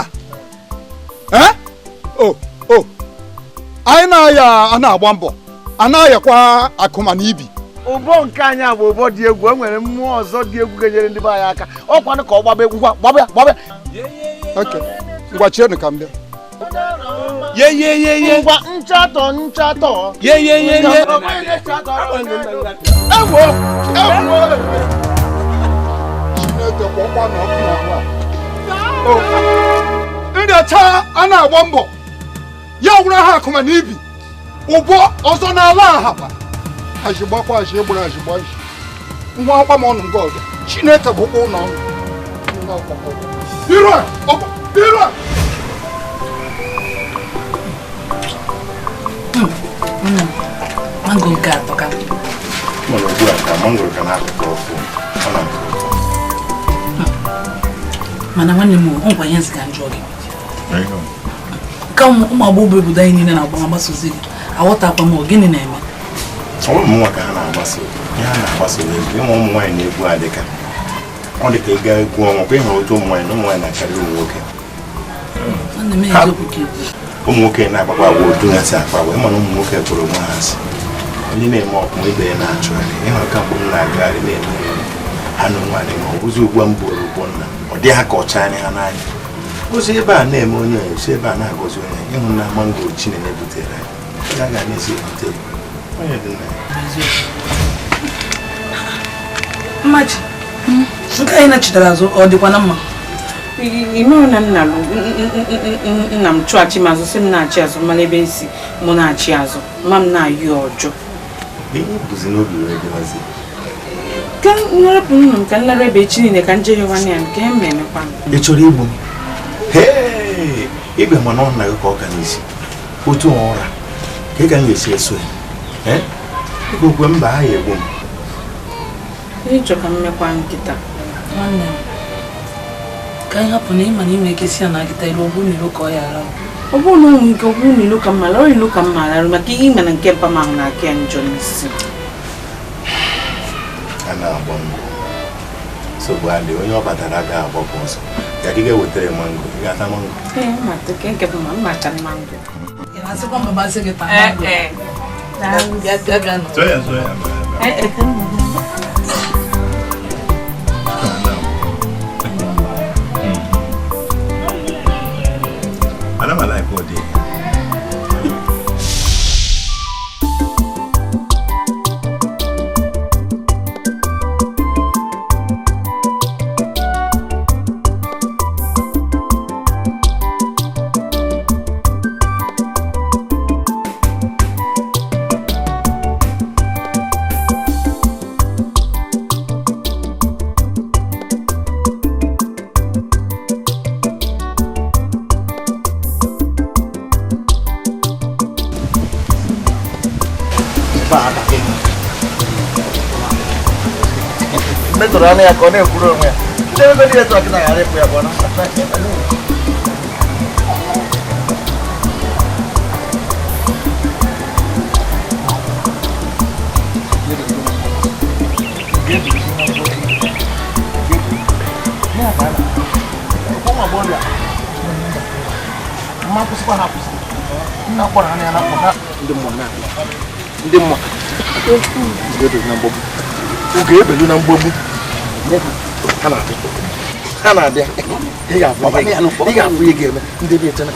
anyị na-aya a na-agba mbọ a na-ayakwa akụma na ibi ụbọ nke anyị bụ ụbọ dị egwu o nwere mmụọ ọzọ dị egwu ga-enyere ndị be anyị aka ọkwanụ ka ọ gbaba egwu gbaba oke ngwa chienu ka m bịa ye ngwa nchatọ ye ndị ọcha a na-agba mbọ ya gwụrụ ha akụma na ibi ụbọ ọzọ n'ala ahaba ajigbakwa aji egburu ajigba ji nwa akwa m ọnụ nke ọzọ Chineke bụkwa ụlọ ọnụ iru mango nke atọ ka mana ugbu a ka mango ka na-akụkọ ọfụ ọ na-atọ mana nwanne m ngwa ihe nziga njọ gị ka ụmụ agbọghọ obodo anyị niile na-agbasa ozi gị aghọtakwa m gịnị na-eme ụmụ nwa ka ha na-agbasa ihe ha na-agbasa egwu ịnwe ụmụ nwaanyị na-egwu adịka ọ dị ka ịga egwu ọnwa kwa ịhụrụ otu ụmụ nwaanyị na ụmụ nwaanyị na-akarị ụmụ nwoke ụmụ nwoke na-akpakwa agwa otu ha si akpa agwa ịmana ụmụ nwoke kpọrọ onwe ha asị onye na-eme ọkpụma ibe ya na-achụgharị ịhụrụ ka mgbe m na-agagharị na-eme ha na nwaanyị ma ọ bụzi ugbu a m bụrụ ugbo nna ọ dị ha ka ọcha anya ha n'anya ozi ebe a na-eme onye onye si ebe a na-agọzi onye ịhụ na mango Chineke butere anyị ya ga na-esi ebute onye dị nna mmachi nke anyị na-chitara azụ ọ dịkwa na mma ịnụrụ na nna m chụghachi m azụ si m na-achị azụ mana ebe esi mụ na-achị azụ ma m na-ayụ ọjọọ bụzi n'obi wee dịwazi ka nrepụ nnu m ka nlere ebe echi niile ka nje ya nwanne ya nke m na-emekwa ị chọrọ igbu m ịbịa mana ọ nna gị ka ọ ka n'isi otu ụra ka ị ga m ga-esi eso ya okwe mba ha ya egbu m ịchọ ka m mekwa nkịta nwanne m ka anyị hapụ na ịma na inwe ike si ya na nkịta ilu ogbu n'ilu ka ọ ya ara ọ bụrụ na ụmụ nke ogbu n'ilu ka mma lọrọ ilu ka mma ararụ maka ihe ime na nke mpa m ahụ na-aka ya njọ n'isi a na-agba mbọ nsogbu adị onye ọ batara ga-agbapụ ọsọ ya gị ga-ewetara mango ị ga-ata mango nke bụ ma m machara mango asịkwa mbabasị gị taa ana m alaik ụdị metụrụ anya ya ka ọ na-ekwuru onwe ya ndị ebe dị etu ọkịta ghara ịpụ ya bụ na ndị mma oge ebelu na mgbogbu ha na-abịa ị ga-afụ ihe ga-eme ndị dị etena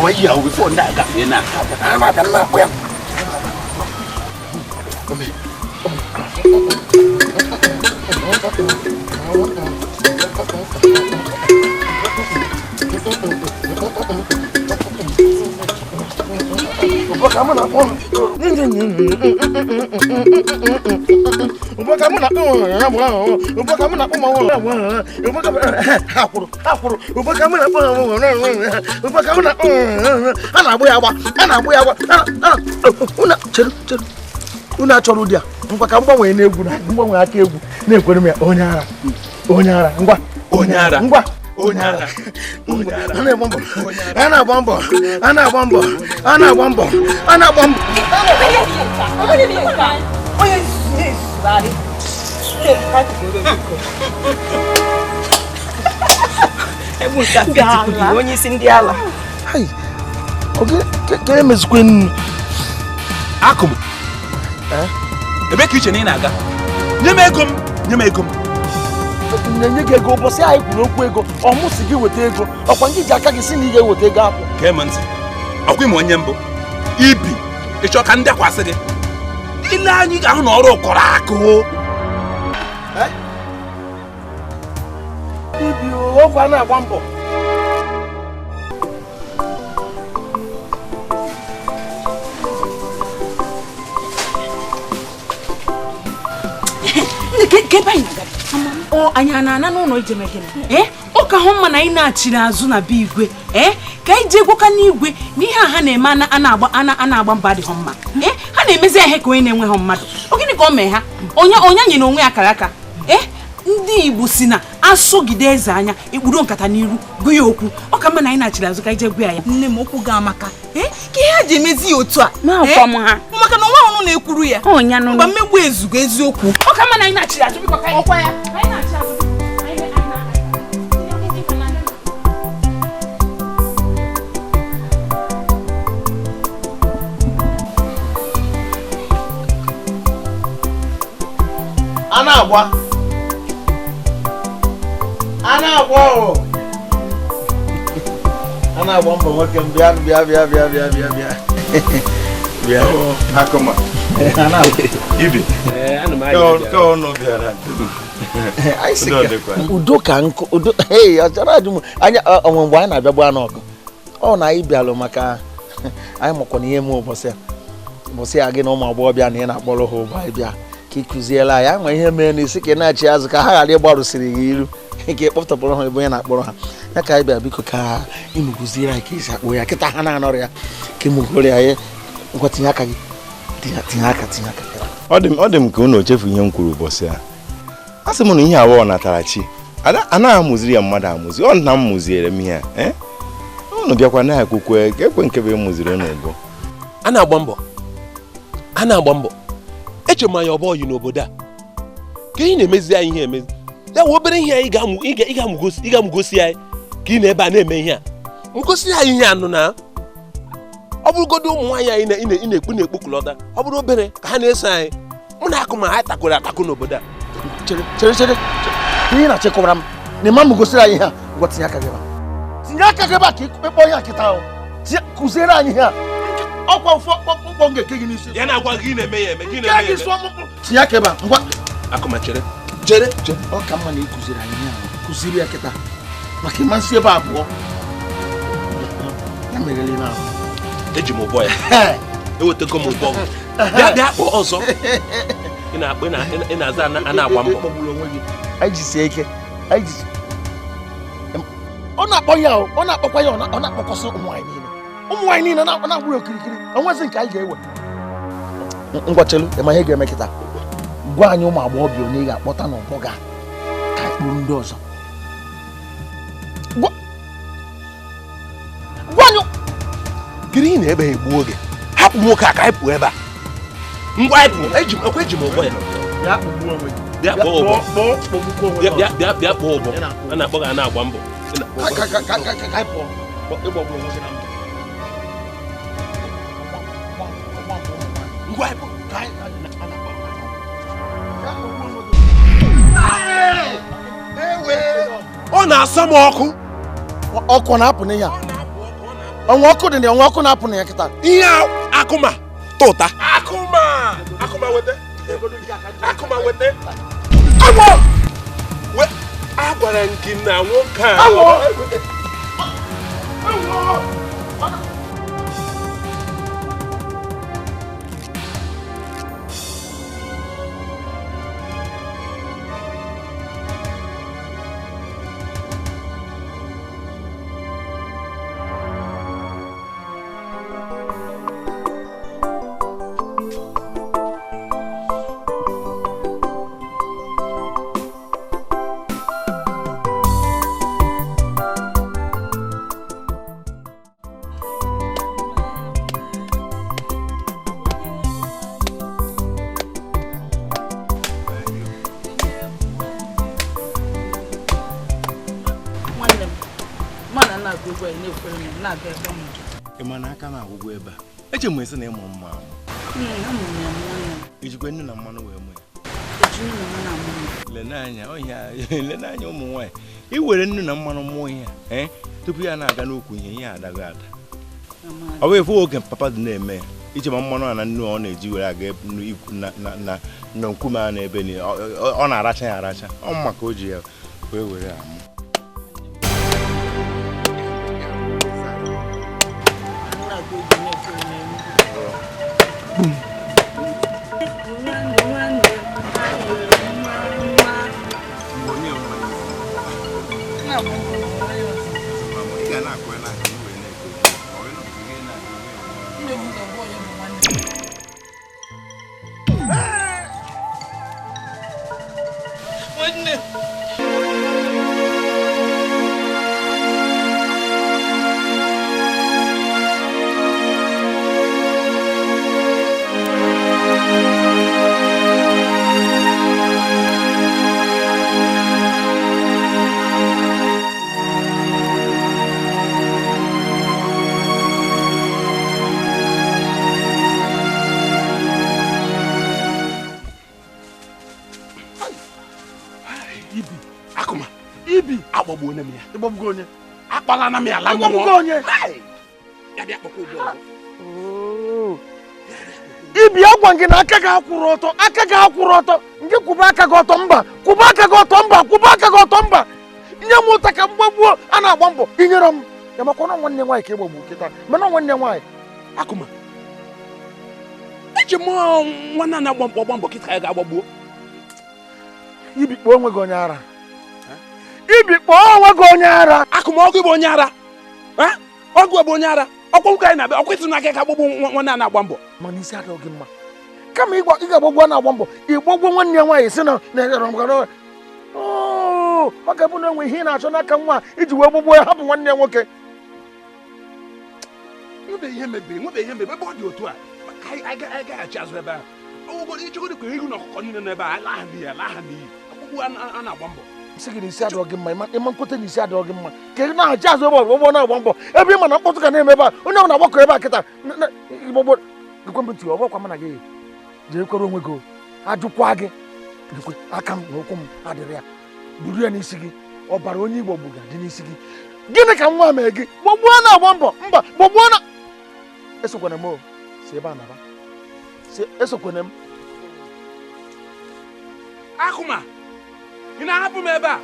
ihe ahụ bifo ndị agafe na aka na-akpụ ya unu achọrọ ụdị a ngwa ka mgbanwe na-egwu na mgbanwe aka egwu na-ekwere m ya onye ara ngwa onye ara ngwa onye ara a na-agba mbọ a na-agba mbọ a na-agba mbọ a na-agba mbọ a na-agba mbọ onye isi ndị ala Okay, can you miss Queen? Akum. Ebe ka iche na ị na-aga. Nye m ego m. Nye gị ego ụbọchị anyị kwuru okwu ego, ọ mụsị gị weta ego, ọkwa ndị ji aka gị si na ị ga-eweta ego akwụ. Kee m ntị. Ọkwa ime onye mbụ. Ibi. Ịchọ ka ndị akwasị gị. Ile anyị ga-ahụ na ọrụ kọrọ akụ. Ibi ofe a na-agba mbọ. anyị na-ana n'ụlọ ijemegene ọ ka hụ mma na anyị na-achịrị azụ na be igwe ka anyị jee gwoka n'igwe n'ihe a ha na-eme a na-agba mba adịghị mma ha na-emezi ihe ka onye na-enweghị mmadụ ọ gịnị ka ọ mee ha onye nyere onwe ya akara aka ndị Igbo si na asụgide eze anya ikpuru nkata n'iru gụ ya okwu ọ ka mma na anyị na-achịrị azụ ka anyị jee gwa ya nne m okwu ga-amaka ka ihe ha ji emezi ya otu a ha maka na nwa ọnụ na-ekwuru ya mgbe mmegbu ezugo eziokwu ọ ka mma na anyị na-achịrị azụ bikọ ka ọkwa ya anyị na-achị azụ A na-agba mbọ nwoke m bịa Akụma. Ibi. Ka ọnụ bịara. Udo ka nkụ udo ọ chọrọ ajụ m anya onwe mgbe anyị na-abịa gbaa n'ọkụ ọ na anyị bịalụ maka anyị mụkwa na ihe m ụbọchị ya gị na ụmụ agbọghọbịa na ị na-akpọrọ ha ụgbọ anyị bịa ka ị kụziela anyị ama ihe mere n'isi ka ị na-achị azụ ka ha ghara ịgbarụsiri ya iru ka ị kpọpụtapụrụ ha ebe onye na-akpọrọ ha ya ka anyị bịa biko ka ịmụgụziere anyị ka esi akpọ ya kịta ha na-anọrọ ya ka ịmụgoro ya ngwa tinye aka gị tinye aka Ọ dị m ka unu echefu ihe m kwuru ụbọchị a sị m na ihe abụọ natara chi anaghị amụziri ya mmadụ amụzi ọ na m mụziere m ihe a unu bịakwa na-ekwukwe ekwe nke bụ ịmụziri unu bụ a na-agba mbọ eche m anya ọbọ yi n'obodo a ka ị na-emezi anyị ihe emezi ya wee obere ihe anyị ị ga-amụgosi anyị ka ị na-ebe a na-eme ihe a ngosi anyị ihe anụ na ọ bụrụgodo ụmụ nwaanyị anyị ị na-ekpu na-ekpokọlọta ọ bụrụ obere ka ha na-eso anyị mụ na akụ ma ha takwara atakụ n'obodo a chere ihe na-achịkọbara m na ịma m gosiri anyị ha ngwa tinye aka gị ebe a ka ịkpọ ihe akịta ahụ kụziere anyị ihe a ọkwa mkpọ ga-eke gị n'isi ya na-agwa gị na-eme ya eme tinye aka ebe a ngwa akụma chere ọ ka mma na ịkụziri anyị ihe ahụ kụziri ya kịta maka ịma nsị ebe abụọ ya merele n'ahụ eji m ụbọ ya ewetago m ụbọ bịa kpọọ ọzọ ị na-aza a na-agba mbọ anyị jisie ike ọ na-akpọ ya ọ na-akpọkwa ya ọ na-akpọkọsị ụmụ nwaanyị niile na-agbụrụ okirikiri onwezi nke anyị ga-ewe ngwa chelu ịma ihe ga-eme kịta gwa anyị ụmụ agbọghọbịa onye ị ga-akpọta n'ụbọ ga ka kpụrụ ndị ọzọ gwa anyị gịrị na ebe egbu oge hapụ nwoke a ka anyị pụọ ebe a ngwa anyị pụọ eji m ụbọ ya bịa kpọọ ụbọ bịa kpọọ ụbọ a na-akpọ gị a na-agba mbọ ngwa anyị pụọ ọ na-asa m ọkụ na-apụ n'ihe a ọnwa ọkụ dị na ọnwa ọkụ na-apụ na ya kịta ihe akụma tụta a gwara nke na nwoke a Ịma na aka na-agwụgwọ ebe a. Eche m esi na ịmụ mma ahụ. Ijikwa nnu na mmanụ wee mụ ya. Lenanya ụmụ nwaanyị. I were nnu na mmanụ mụọ ihe tupu ya na-aga n'okwu ihe adaghị ada. Ọ bụ efu oge papa dị na-eme ya. Iche ma mmanụ a na nnu ọ na-eji were aga na nkume a na-ebe ni ọ na-aracha ya aracha. Ọ mma ka o ji ya wee were amụ. Akpala na mi ala mo. Ibi agwa gị na aka ga-akwụrụ ọtọ nke kwụba aka gị ọtọ mba nye m ụta ka mgbagbuo a na-agba mbọ inyere m ya makwa na nwanne nwaanyị ka ịgbagbu kịta mana nwanne nwaanyị Akụma eji m nwanne na-agba mbọ kịta ya ga-agbagbuo ibikpo onwe gị onye ara Akụma ọgụ bụ onye ara ọgụ bụ onye ara ọkwa ụka anyị na-abịa ọkwụsị n'aka ka agbagbu nwanne a na-agba mbọ mana isi adịghị gị mma kama ị ga-agbagbu a na-agba mbọ ịgbagbu nwanne ya nwaanyị si na ọ ga-abụ na enwe ihe ị na-achọ n'aka nwa iji wee gbagbuo ya hapụ nwanne ya nwoke nwebe ihe mebiri ebe ọ dị otu a agaghachi azụ ebe a ọgwụgwọ ichegoro ka ihu na ọkụkọ niile n'ebe a laha n'iyi ọgbụgbụ a na-agba mbọ sị gị na isi adịghị gị mma ịma nkwute na isi adịghị gị mma ka ị na-ahachi azụ ebe ọgbụgbọ na-agba mbọ ebe ị ma na mkpọtụ ga na-eme ebe a onye ọ na-agbakọ ebe a kịta gbogbo ekwembụtụ ọgbakwa mana gị jee kwere onwe gị ajụkwa gị aka m na ụkwụ m adịrị ya buru ya n'isi gị ọbara onye Igbo gbuga dị n'isi gị gịnị ka nwa mee gị gbogbo na-agba mbọ mba gbogbo na esokwana m si ebe a naba esokwana m Akụma ị na-ahapụ m ebe a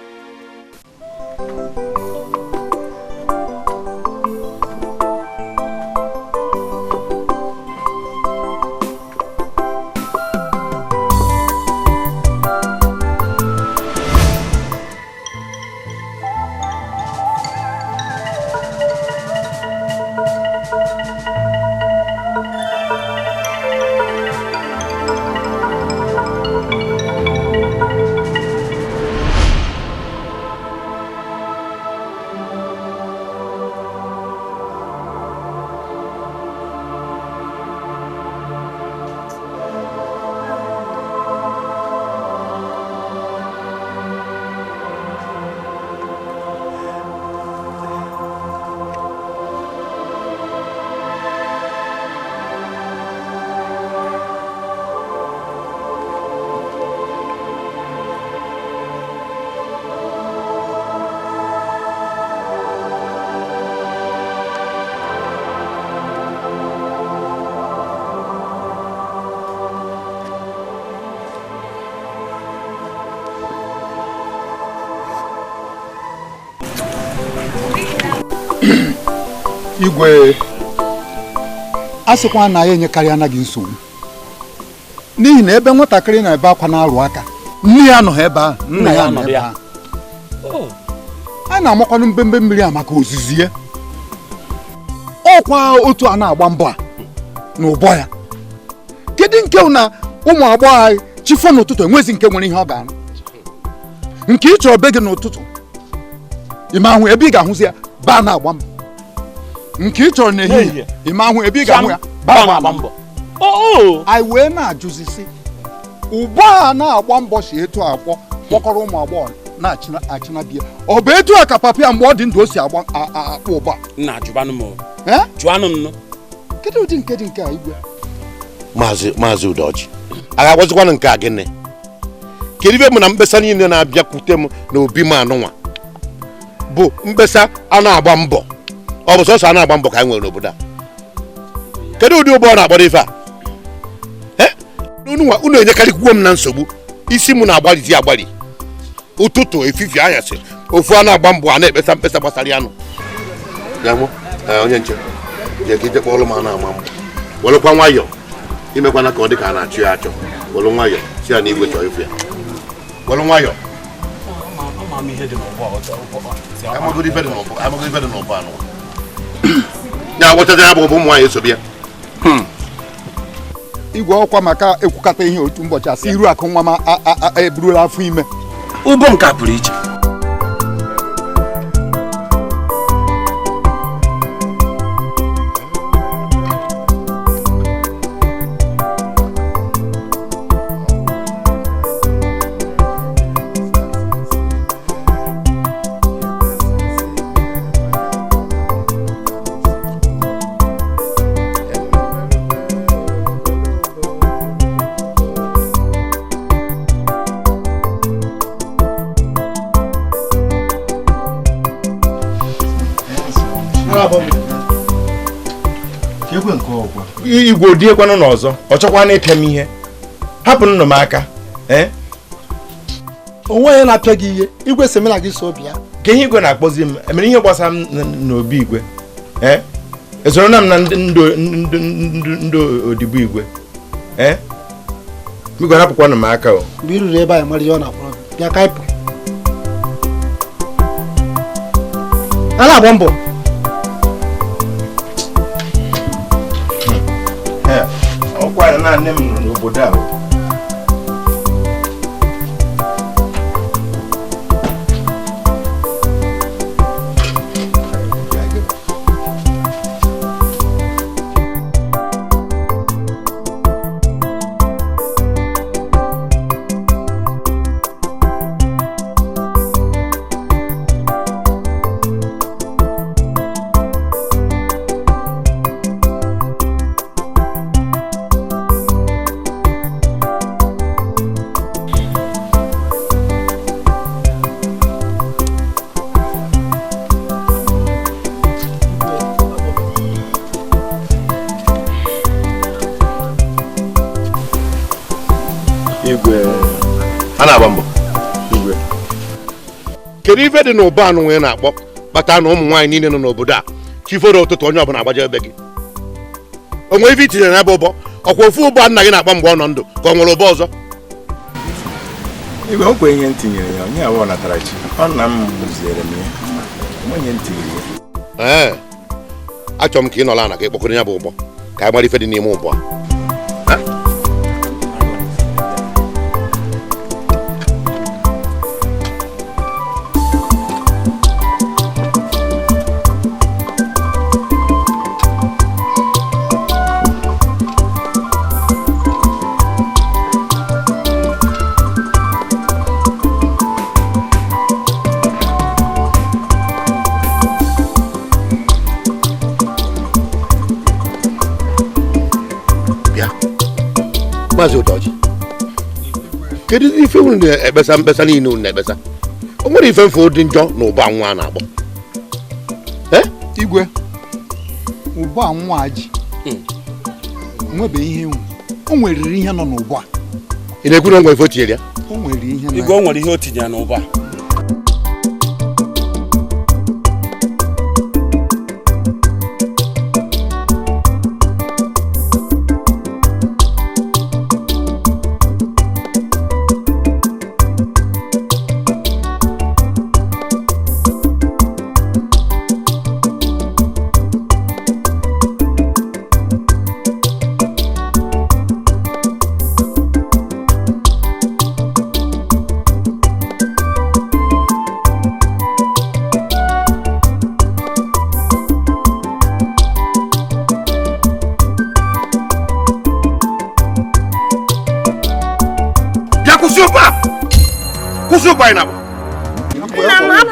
Igwe a sịkwa na ya enyekarị anaghị nsogbu n'ihi na ebe nwatakịrị na-ebe akwa na-arụ aka nne ya nọ ebe ahụ nna ya nọ ebe ahụ a na-amakwanụ mbembe mmiri a maka ozizi ya ọkwa otu a na-agba mbọ a n'ụbọ ya kedu nke na ụmụ agbọghọ anyị chifọ n'ụtụtụ enwezi nke nwere ihe ọ ga-arụ nke ị chọrọ be gị n'ụtụtụ ime ahụ ebe ị ga-ahụzi ya baa na-agba mbọ nke ị chọrọ n'ehihie ime ahụ ebe ị ga-ahụ ya baa na-agba mbọ anyị wee na-ajụzisi ụbọ a na-agba mbọ si etu akpọ kpọkọrọ ụmụ agbọghọ na-achịna bịa ọ bụ etu a ka papa ya mgbe ọ dị ndụ o si akpọ ụba nna jụbanụ m eh jụanụ nnụ kedu ụdị nke dị nke a igwe maazị Udoji a ga-agwazikwanụ nke a gịnị kedu ibe m na mkpesa niile na-abịakwute m na obi m anụnwa bụ mkpesa a na-agba mbọ ọ bụ sọsọ a na-agba mbọ ka anyị nwere n'obodo a kedu ụdị ụgbọ ọ na-agbado ife a unu enyekarịkwuo m na nsogbu isi m na-agbalizi agbali ụtụtụ efifie anyasị ofu a na-agba mbọ a na-ekpesa mkpesa gbasara anụ ya mụ onye nche je ka ije kpọrọ m a na-ama mbọ werekwa nwayọọ imekwana ka ọ dị ka a na-achụ ya achọ were nwayọọ si ya na igwe chọọ ife ya were nwayọọ amagoro ife dị n'ụbọ anụ ya agwọchacha ya bụ ụmụ nwaanyị esobi ya igwe ọkwa maka ekwukata ihe otu ụbọchị asị iru akụ nwa m eburula afọ ime ụbọ nke a pụrụ iche igwe odiekwanụ n'ọzọ ọ chọkwa na ịpịa m ihe hapụnụ m aka onwe ya na-apịa gị ihe igwe sị na gị so obi ya ka ihe igwe na-akpọzi m emere ihe gbasara m n'obi igwe esoro na m na ndị odibo igwe igwe hapụkwanụ m aka o mgbe i ruru ebe anyị mara ihe ọ na-akpọrọ gị bịa ka ịpụ a na-agba mbọ ọkwa na nne m nọ n'obodo a kedu ife dị n'ụba anụ nwee na-akpọ kpata na ụmụ nwaanyị niile nọ n'obodo a chiforo ụtụtụ onye ọbụla agbaje ebe gị onwe ife itinyere n'ebe ụbọ ọkwa ofu ụbọ nna gị na-akpa mgbe ọ nọ ndụ ka ọ nwere ụbọ ọzọ igwe nkwa ihe ntinyere ya onye abụọ natara chi ọ nna m gbuziere m ya onye ntinyere ya achọrọ m ka ị nọla ana ka ị kpọkọrọ ya bụ ụgbọ ka anyị mara ife dị n'ime ụgbọ a Maazị Udoji kedu ife unu na-ekpesa mkpesa niile unu na-ekpesa o nwere ife mfe dị njọ na ụba nwa a na-agbọ igwe ụba nwa ji nwebe ihe o nwere ihe nọ n'ụba ị na-ekwu na ngwa ife o tinyere ya o nwere ihe igwe o nwere ihe o tinyere n'ụba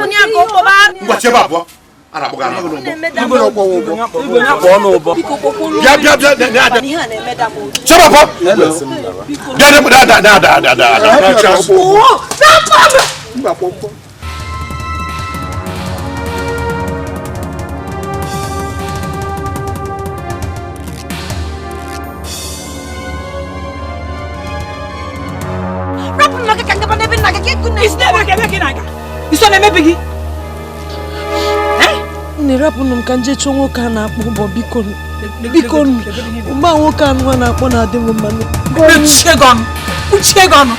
onye aka okpoba. Ngwa chebe abụọ. Ana akpọga na Nirapụ m ka nje chọọ nwoke a na-akpọ ụbọ biko ụba nwoke anụ a na-akpọ na-adị m mmanụ. Uche gị ọnụ.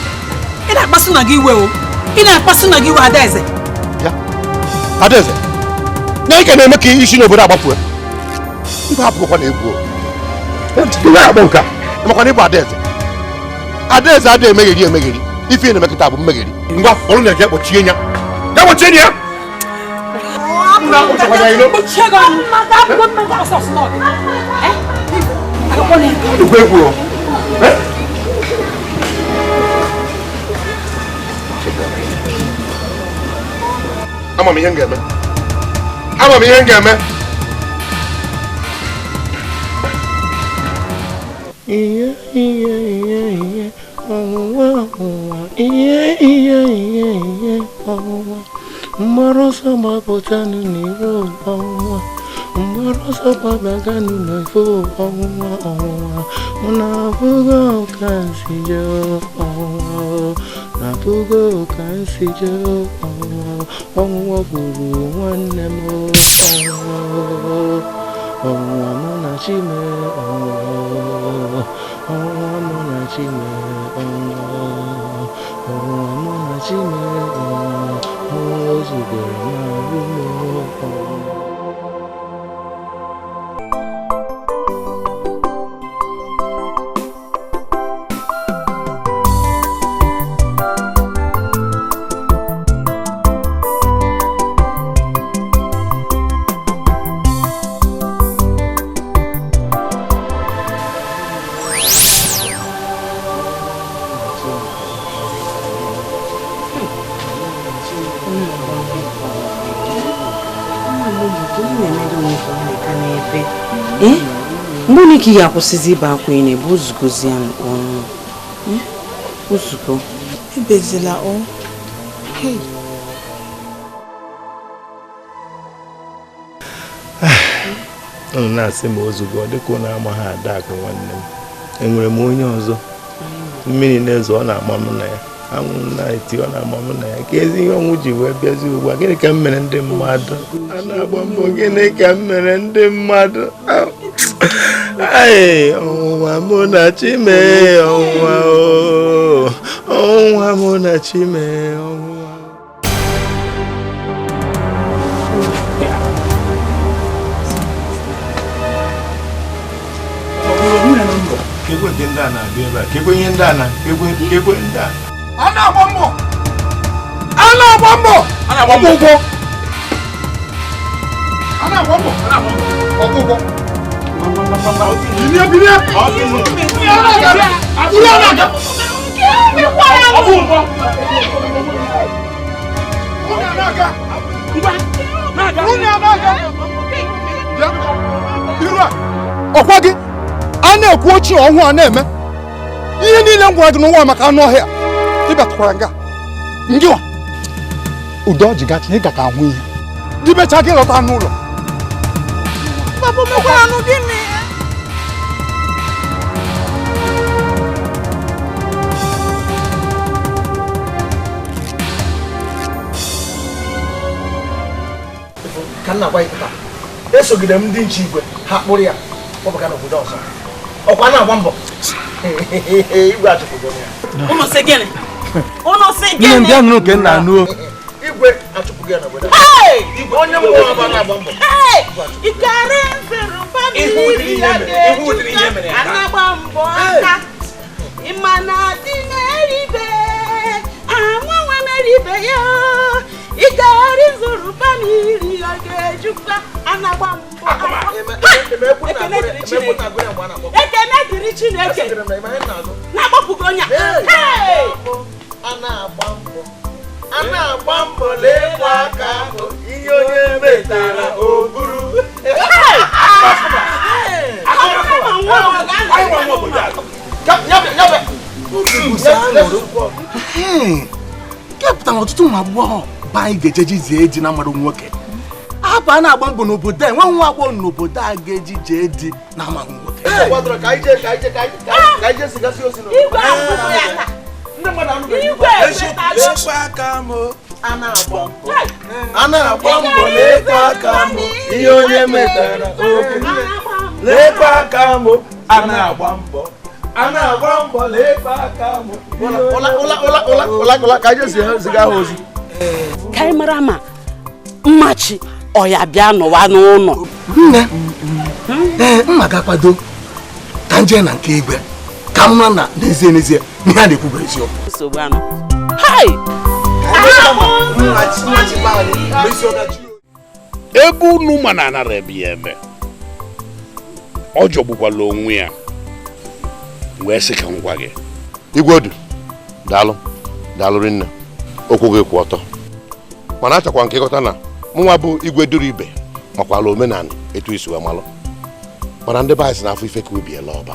Ị na-akpasu na gị iwe o. Ị na-akpasu na gị iwe Adaeze. Ya. Adaeze. Na ike na-eme ka isi n'obodo agbapụ. Ibe hapụkwa na egwu. Ị na-akpọ nka. Ịmakwa na ịbụ Adaeze. Adaeze adịghị emegheri. Ife ị na-emekọta bụ mmegheri. Ngwa ọrụ na-eje kpọchie ya. Ya kpọchie ya. Ama m ihe m ga-eme. Mmarosa mapotanu nivo ọnwa mmarosa babaganu nifo ọnwa unabugo kansijo ọnwa nabugo kansijo ọnwa buru nwanne m ọnwa mụ na chime ọnwa mụ na chime ọnwa mụ na chime Mbuni ki ya kusizi ba kwene buzugozi an onu. Uzugo. Ibezela o. Hey. Na-asị m ozugbo dịka na ama ha ada akụ nwanne m. Enwere m onye ọzọ. Mmiri na-ezo ọ na-ama m na ya. Anwụ na-eti ọ na-ama m na ya. Ka ezi ihe ọnwụ ji wee bịazi ugbu a gịnị ka m mere ndị mmadụ? Anagbambo gịnị ka m mere ndị mmadụ? Ay, ọnwụnwa mụ na chime ọnwụnwa o. Ọnwụnwa mụ na chime ọnwụnwa. Kekwe nke ndị a na-abịa ebe a. Kekwe ihe ndị a na kekwe ndị a. Anagbambo! Anagbambo! Ọgwụgwọ! Anagbambo! Ọgwụgwọ! Bilie! Bilie anaga! Ọgwụgwọ! Ọkwa gị a na-ekwu ochie ọhụụ a na-eme ihe niile m gwara gị n'ụwa maka anụ ọhịa ịbịatụkwara nga ngịwa udo ọjị gachi ịga ka ahụ ihe dibecha gị lọta n'ụlọ ka nna gwa ịkụta esogide m ndị nche igwe ha kpụrụ ya kpọbaka n'obodo ọzọ ọkwa na-agba mbọ igwe achụpụgo ya Uno se gịnị? Nne ndị anụrụ ka nna anụ igwe achụpụgo ya n'obodo onye m nwa ọba na-agba mbọ Ikare nferu famili ya ga-ejuka Anagbambo aka ịmana dị n'eribe anwanwa n'eribe ya Ikare nferu famili ya ga-ejuka Anagbambo aka Ekene dịrị Chineke na-agbapụgo onye Anagbambo lekwa aka bụ ihe onye metara o buru. Kepụtara ọtụtụ ụmụ agbọghọ ba anyị ga-ejeji zie di na mmadụ nwoke. Hapụ a na-agba mbọ n'obodo a, nwa nwa agbọghọ n'obodo a ga-eji jee di na amaghị nwoke. Ka anyị jee sigasị osi n'obodo. Ndị mmadụ anụbeghị Anagbambo lekwa aka m ihe onye metara oke. Lekwa aka m Anagbambo lekwa aka m. Ụla ka anyị ziga ha ozi. Ka anyị mara ma mmachi ọ ya bịa n'ụwa n'ụlọ. Nne, mma ga-akwado ka nje na nke igwe ka m na n'ezie ihe a na-ekwu bụ eziokwu. Nsogbu anọ. Hai! ebe unu ma na anara ebe ya eme ọ jọgbukwala onwe ya wee sị ka m gwa gị Igwedu daalụ rinne okwu gị kwụ ọtọ mana achọkwa nke ịghọta na mụnwa bụ igwe duru ibe makwala omenala etu isi wee malụ mana ndị be anyị si n'afọ ife ka ubi ele ọba